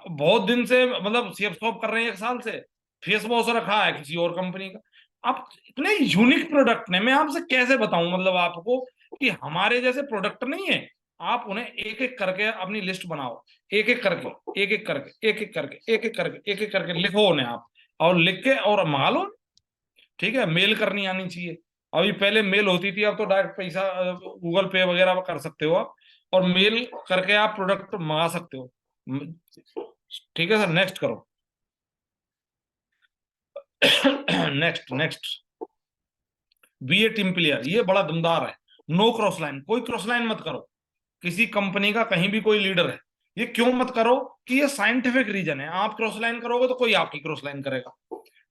बहुत दिन से, मतलब सीएफ शॉप कर रहे हैं 1 साल से, फेस वॉश रखा है किसी और कंपनी का। आप इतने यूनिक प्रोडक्ट ने, मैं आपसे कैसे बताऊं मतलब आपको, कि हमारे जैसे प्रोडक्ट नहीं है। आप उन्हें एक एक करके अपनी लिस्ट बनाओ, एक एक करके, एक एक करके, एक एक करके, एक एक करके, एक एक करके लिखो उन्हें आप, और लिख के और मंगा लो। ठीक है, मेल करनी आनी चाहिए। अभी पहले मेल होती थी, अब तो डायरेक्ट पैसा गूगल पे वगैरह कर सकते हो आप, और मेल करके आप प्रोडक्ट मंगा सकते हो। ठीक है सर, नेक्स्ट करो। Next next, B a team player, ये बड़ा दमदार है। नो क्रॉस लाइन, कोई क्रॉस लाइन मत करो किसी कंपनी का, कहीं भी कोई लीडर है। ये क्यों मत करो, कि ये साइंटिफिक रीजन है। आप क्रॉस लाइन करोगे तो कोई आपकी क्रॉस लाइन करेगा।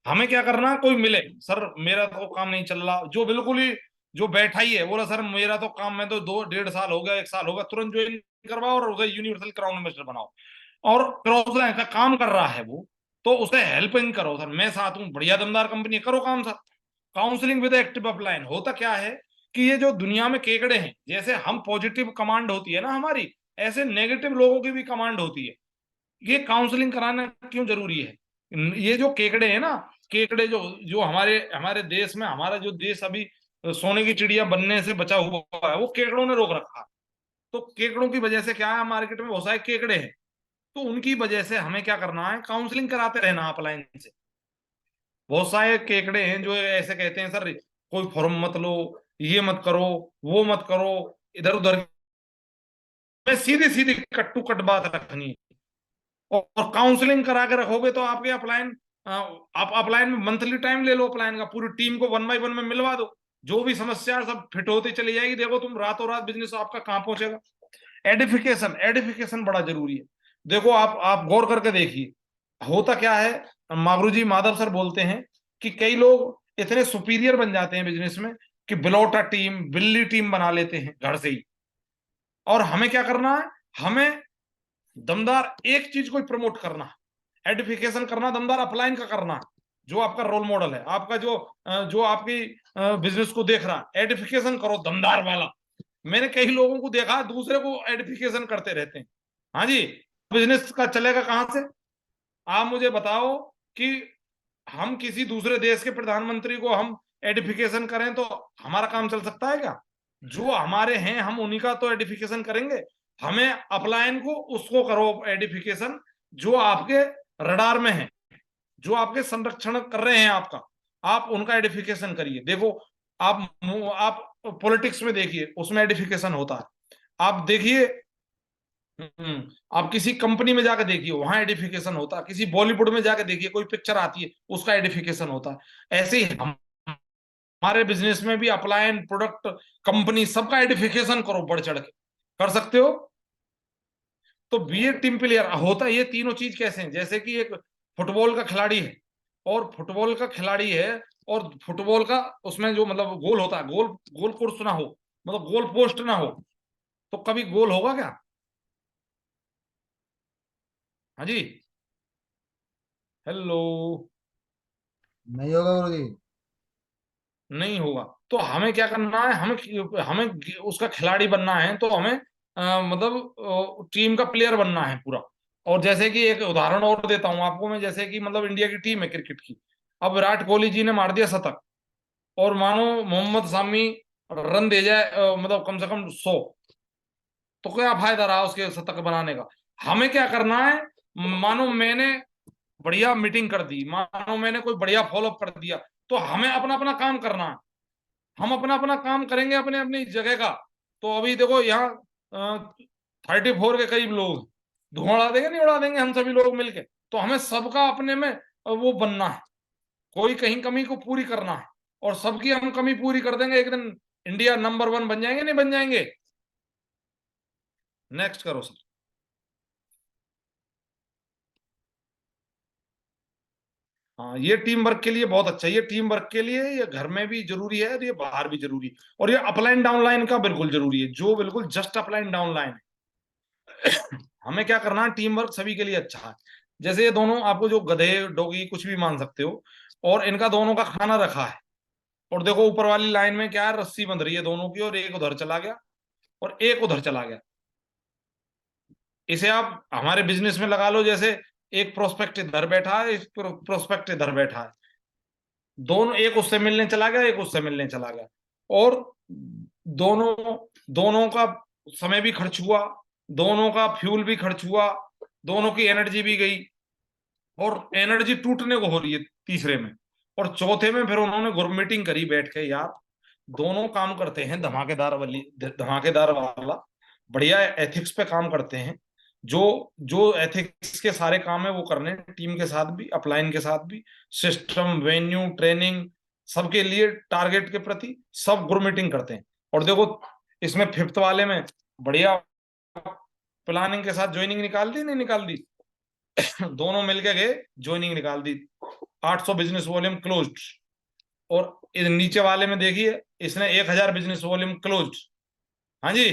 हमें क्या करना है, कोई मिले, सर मेरा तो काम नहीं चल रहा, जो बिल्कुल ही, जो बैठा ही है, बोला सर मेरा तो काम, मैं तो 2-1.5 साल हो गया, 1 साल होगा, तुरंत ज्वाइन करवाओ और उसे यूनिवर्सल क्राउन मेस्टर बनाओ। और क्रॉस लाइन का काम कर रहा है वो, तो उसे हेल्पिंग करो, सर मैं साथ हूँ, बढ़िया दमदार कंपनी, करो काम sir. Counselling with active upline, होता क्या है कि ये जो दुनिया में केकड़े हैं, जैसे हम पॉजिटिव कमांड होती है ना हमारी, ऐसे नेगेटिव लोगों की भी कमांड होती है। ये काउंसलिंग कराना क्यों जरूरी है? ये जो केकड़े हैं ना, केकड़े जो जो हमारे हमारे देश में, हमारा जो देश अभी सोने की चिड़िया बनने से बचा हुआ है, वो केकड़ों ने रोक रखा है। तो केकड़ों की वजह से क्या है, मार्केट में बहुत सारे केकड़े हैं, तो उनकी वजह से हमें क्या करना है, काउंसलिंग कराते रहना अपलाइन से। बहुत सारे केकड़े हैं जो ऐसे कहते हैं, सर कोई फॉर्म मत लो, ये मत करो, वो मत करो, इधर उधर। मैं सीधी सीधी कट टू कट बात रखनी है। और काउंसलिंग करा के रखोगे तो आपके अपलाइन, आप अपलाइन में मंथली टाइम ले लो, अपलाइन का पूरी टीम को 1 बाय 1 में मिलवा दो, जो भी समस्या सब फिट होती चली जाएगी। देखो तुम रातों रात बिजनेस आपका कहाँ पहुंचेगा। एडिफिकेशन, एडिफिकेशन बड़ा जरूरी है। देखो आप गौर करके देखिए, होता क्या है, मागरू जी माधव सर बोलते हैं कि कई लोग इतने सुपीरियर बन जाते हैं बिजनेस में कि बिलोटा टीम, बिल्ली टीम बना लेते हैं घर से ही। और हमें क्या करना है, हमें दमदार एक चीज को प्रमोट करना है, एडिफिकेशन करना, दमदार अपलाइन का करना है। जो आपका रोल मॉडल है, आपका जो आपकी बिजनेस को देख रहा है, एडिफिकेशन करो दमदार वाला। मैंने कई लोगों को देखा दूसरे को एडिफिकेशन करते रहते हैं। हाँ जी, बिजनेस का चलेगा कहां से? आप मुझे बताओ कि हम किसी दूसरे देश के प्रधानमंत्री को हम एडिफिकेशन करें तो हमारा काम चल सकता है क्या? जो हमारे हैं हम उन्हीं का तो एडिफिकेशन करेंगे। हमें अपलायन को उसको करो एडिफिकेशन, जो आपके रडार में है, जो आपके संरक्षण कर रहे हैं आपका, आप उनका एडिफिकेशन करिए। देखो आप पॉलिटिक्स में देखिए, उसमें एडिफिकेशन होता है। आप देखिए, आप किसी कंपनी में जाकर देखिए, वहां एडिफिकेशन होता है। किसी बॉलीवुड में जाकर देखिए, कोई पिक्चर आती है, उसका एडिफिकेशन होता है। ऐसे ही हम हमारे बिजनेस में भी अपलायन, प्रोडक्ट, कंपनी, सबका एडिफिकेशन करो, बढ़ चढ़ के कर सकते हो। तो बी ए टीम प्लेयर होता है, ये तीनों चीज कैसे हैं, जैसे कि एक फुटबॉल का खिलाड़ी है, और फुटबॉल का खिलाड़ी है, और फुटबॉल का उसमें जो मतलब गोल होता है, गोल गोल कोर्स ना हो, मतलब गोल पोस्ट ना हो, तो कभी गोल होगा क्या? हाँ जी। हेलो। नहीं होगा गुरुजी। नहीं होगा। तो हमें क्या करना है, हमें हमें उसका खिलाड़ी बनना है, तो हमें मतलब टीम का प्लेयर बनना है पूरा। और जैसे कि एक उदाहरण और देता हूं आपको मैं, जैसे कि मतलब इंडिया की टीम है क्रिकेट की। अब विराट कोहली जी ने मार दिया शतक, और मानो मोहम्मद शामी रन दे जाए मतलब कम से कम 100, तो क्या फायदा रहा उसके शतक बनाने का। हमें क्या करना है, मानो मैंने बढ़िया मीटिंग कर दी, मानो मैंने कोई बढ़िया फॉलोअप कर दिया, तो हमें अपना अपना काम करना है। हम अपना अपना काम करेंगे अपने अपनी जगह का। तो अभी देखो यहाँ 34 के करीब लोग, धुआं उड़ा देंगे नहीं उड़ा देंगे हम सभी लोग मिलके। तो हमें सबका अपने में वो बनना है, कोई कहीं कमी को पूरी करना है, और सबकी हम कमी पूरी कर देंगे, एक दिन इंडिया नंबर 1 बन जाएंगे, नहीं बन जाएंगे। नेक्स्ट करो सर। हाँ, ये टीम वर्क के लिए बहुत अच्छा है, ये टीम वर्क के लिए ये घर में भी जरूरी है और ये बाहर भी जरूरी है, और ये अपलाइन डाउन लाइन का बिल्कुल जरूरी है, जो बिल्कुल जस्ट अपलाइन डाउन लाइन है। हमें क्या करना है, टीम वर्क सभी के लिए अच्छा है। जैसे ये दोनों आपको जो गधे डोगी कुछ भी मान सकते हो, और इनका दोनों का खाना रखा है, और देखो ऊपर वाली लाइन में क्या है, रस्सी बंध रही है दोनों की, और एक उधर चला गया और एक उधर चला गया। इसे आप हमारे बिजनेस में लगा लो, जैसे एक प्रोस्पेक्ट इधर बैठा है, एक प्रोस्पेक्ट इधर बैठा है, दोनों एक उससे मिलने चला गया, एक उससे मिलने चला गया, और दोनों दोनों का समय भी खर्च हुआ, दोनों का फ्यूल भी खर्च हुआ, दोनों की एनर्जी भी गई, और एनर्जी टूटने को हो रही है तीसरे में। और चौथे में फिर उन्होंने ग्रुप मीटिंग करी बैठ के, यार दोनों काम करते हैं धमाकेदार वाला, बढ़िया एथिक्स पे काम करते हैं, जो जो एथिक्स के सारे काम है वो करने, टीम के साथ भी अपलाइन के साथ भी, सिस्टम वेन्यू ट्रेनिंग सबके लिए टारगेट के प्रति सब ग्रुप मीटिंग करते हैं। और देखो इसमें फिफ्थ वाले में बढ़िया प्लानिंग के साथ ज्वाइनिंग निकाल दी, नहीं निकाल दी? दोनों मिलके गए, ज्वाइनिंग निकाल दी, 800 बिजनेस वॉल्यूम क्लोज्ड। और इस नीचे वाले में देखिए, इसने 1000 बिजनेस वॉल्यूम क्लोज्ड। हाँ जी,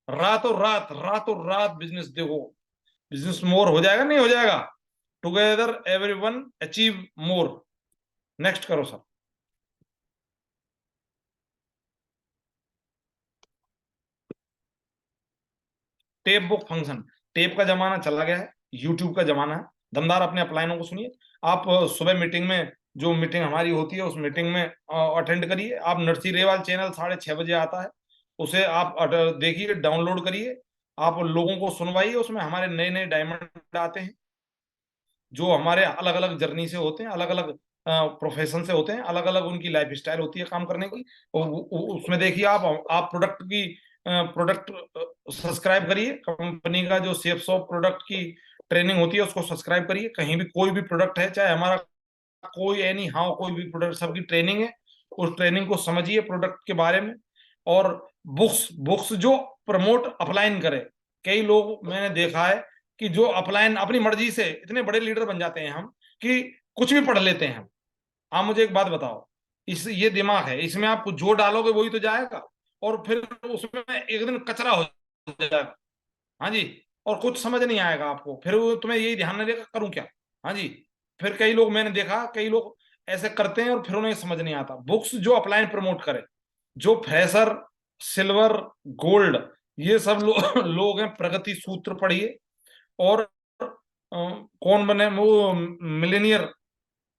रातों रात बिजनेस, देखो बिजनेस मोर हो जाएगा, नहीं हो जाएगा? Together everyone achieve more. Next करो sir. Tape book function, tape का जमाना चला गया है, यूट्यूब का जमाना है। दमदार अपने अपलाइनों को सुनिए। आप सुबह मीटिंग में, जो मीटिंग हमारी होती है उस मीटिंग में अटेंड करिए। आप नरसी रेवाल चैनल 6:30 बजे आता है, उसे आप देखिए, डाउनलोड करिए, आप लोगों को सुनवाइए। उसमें हमारे नए नए डायमंड आते हैं, जो हमारे अलग अलग जर्नी से होते हैं, अलग अलग प्रोफेशन से होते हैं, अलग अलग उनकी लाइफ स्टाइल होती है काम करने की। और उसमें देखिए, आप प्रोडक्ट सब्सक्राइब करिए, कंपनी का जो सेफ्स ऑफ प्रोडक्ट की ट्रेनिंग होती है उसको सब्सक्राइब करिए। कहीं भी कोई भी प्रोडक्ट है, चाहे हमारा कोई एनी हाउ कोई भी प्रोडक्ट, सबकी ट्रेनिंग है, उस ट्रेनिंग को समझिए प्रोडक्ट के बारे में। और बुक्स बुक्स जो प्रमोट अपलाइन करे, कई लोग मैंने देखा है कि जो अपलाइन अपनी मर्जी से इतने बड़े लीडर बन जाते हैं हम, कि कुछ भी पढ़ लेते हैं हम। आप मुझे एक बात बताओ, इस ये दिमाग है, इसमें आप कुछ जो डालोगे वही तो जाएगा, और फिर उसमें एक दिन कचरा हो जाएगा। हाँ जी, और कुछ समझ नहीं आएगा आपको, फिर तुम्हें यही ध्यान नहीं देगा करूं क्या। हाँ जी, फिर कई लोग मैंने देखा, कई लोग ऐसे करते हैं और फिर उन्हें समझ नहीं आता। बुक्स जो अपलाइन प्रमोट करे, जो फ्रेशर, सिल्वर, गोल्ड, ये सब लोग हैं, प्रगति सूत्र पढ़िए। और कौन बने वो मिलेनियर,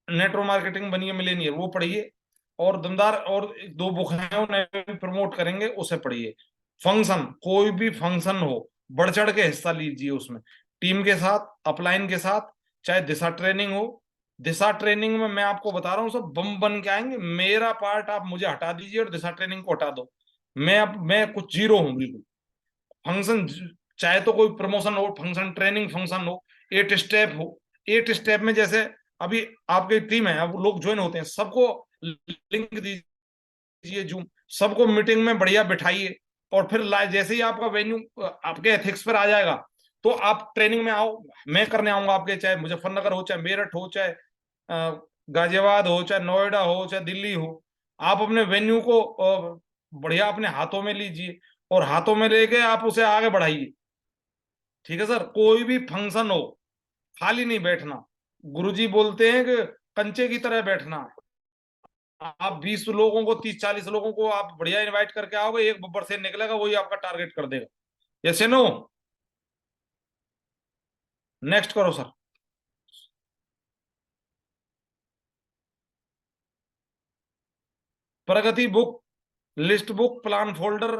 नेटवर्क मार्केटिंग बनिए मिलेनियर, वो पढ़िए। और दमदार और दो बुक हैं उन्हें प्रमोट करेंगे, उसे पढ़िए। फंक्शन, कोई भी फंक्शन हो, बढ़ चढ़ के हिस्सा लीजिए उसमें, टीम के साथ, अपलाइन के साथ। चाहे दिशा ट्रेनिंग हो, दिशा ट्रेनिंग में मैं आपको बता रहा हूँ सब बम बन के आएंगे। मेरा पार्ट आप मुझे हटा दीजिए और दिशा ट्रेनिंग को हटा दो, मैं कुछ जीरो हूँ बिल्कुल। फंक्शन, चाहे तो कोई प्रमोशन हो, फंक्शन ट्रेनिंग फंक्शन हो, 8 स्टेप हो, 8 स्टेप में जैसे अभी आपकी टीम है, अब लोग ज्वाइन होते हैं, सबको लिंक दीजिए जूम, सबको मीटिंग में बढ़िया बिठाइए। और फिर जैसे ही आपका वेन्यू आपके एथिक्स पर आ जाएगा, तो आप ट्रेनिंग में आओ, मैं करने आऊंगा आपके, चाहे मुजफ्फरनगर हो, चाहे मेरठ हो, चाहे गाजियाबाद हो, चाहे नोएडा हो, चाहे दिल्ली हो। आप अपने वेन्यू को बढ़िया अपने हाथों में लीजिए, और हाथों में लेके आप उसे आगे बढ़ाइए। ठीक है सर, कोई भी फंक्शन हो, खाली नहीं बैठना। गुरुजी बोलते हैं कि कंचे की तरह बैठना है। आप 20 लोगों को, 30-40 लोगों को आप बढ़िया इनवाइट करके आओगे, एक बब्बर से निकलेगा, वही आपका टारगेट कर देगा। यस या नो? नेक्स्ट करो sir. Pragati book, list book, plan folder,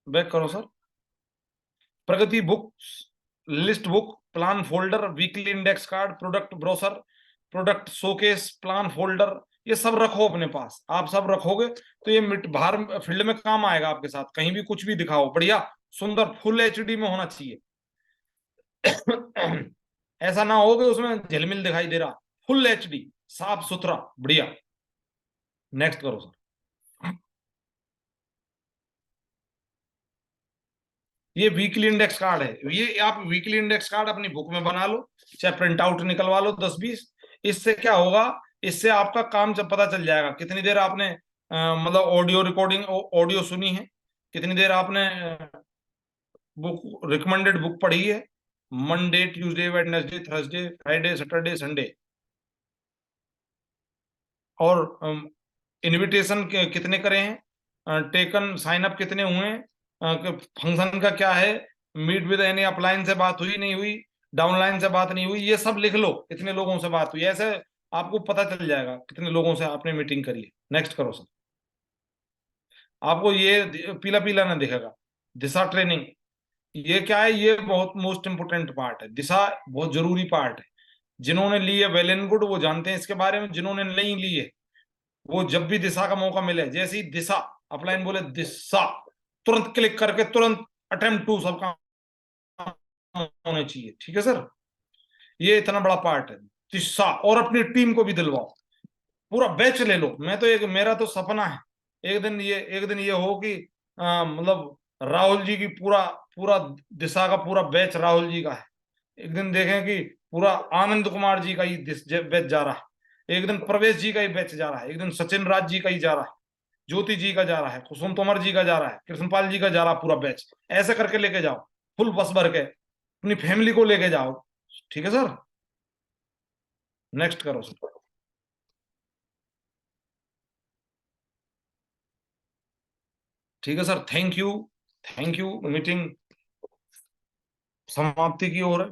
back करो sir. Pragati book, list book, plan folder, weekly index card, product brochure, product showcase, plan folder, ये सब रखो अपने पास। आप सब रखोगे तो ये बाहर फील्ड में काम आएगा आपके साथ। कहीं भी कुछ भी दिखाओ, बढ़िया सुंदर फुल एचडी में होना चाहिए। ऐसा ना हो कि उसमें झिलमिल दिखाई दे रहा। फुल एचडी, साफ सुथरा, बढ़िया। नेक्स्ट करो सर। ये वीकली इंडेक्स कार्ड है। ये आप वीकली इंडेक्स कार्ड अपनी बुक में बना लो, चाहे प्रिंट आउट निकलवा लो 10-20। इससे क्या होगा, इससे आपका काम जब पता चल जाएगा कितनी देर आपने मतलब ऑडियो रिकॉर्डिंग, ऑडियो सुनी है, कितनी देर आपने बुक, रिकमेंडेड बुक पढ़ी है, Monday, Tuesday, Wednesday, Thursday, Friday, Saturday, Sunday, और इनविटेशन कितने करे हैं, टेकन साइन अप कितने हुए हैं, फंक्शन का क्या है, मीट विद एनी अपलाइन से बात हुई नहीं हुई, डाउनलाइन से बात नहीं हुई, ये सब लिख लो, कितने लोगों से बात हुई। ऐसे आपको पता चल जाएगा कितने लोगों से आपने मीटिंग करी है। नेक्स्ट करो सर। आपको ये पीला पीला ना दिखेगा। दिशा ट्रेनिंग, ये क्या है, ये बहुत मोस्ट इंपोर्टेंट पार्ट है। दिशा बहुत जरूरी पार्ट है। जिन्होंने ली है वेल एंड गुड, वो जानते हैं इसके बारे में। जिन्होंने नहीं ली है, वो जब भी दिशा का मौका मिले, जैसे ही दिशा अपलाइन बोले दिशा, तुरंत क्लिक करके तुरंत अटेम्प्ट टू सब काम होने चाहिए। ठीक है सर, ये इतना बड़ा पार्ट है दिशा। और अपनी टीम को भी दिलवाओ, पूरा बैच ले लो। मैं तो एक, मेरा तो सपना है एक दिन ये हो कि मतलब राहुल जी की पूरा पूरा दिशा का पूरा बैच राहुल जी का है। एक दिन देखें कि पूरा आनंद कुमार जी का ही बैच जा रहा है, एक दिन प्रवेश जी का ही बैच जा रहा है, एक दिन सचिन राज जी का ही जा रहा है, ज्योति जी का जा रहा है, कुसुम तोमर जी का जा रहा है, कृष्णपाल जी का जा रहा है, पूरा बैच। ऐसे करके लेके जाओ, फुल बस भर के अपनी फैमिली को लेके जाओ। ठीक है सर, नेक्स्ट करो सर। ठीक है sir, thank you. Thank you. Meeting समाप्ति की ओर है।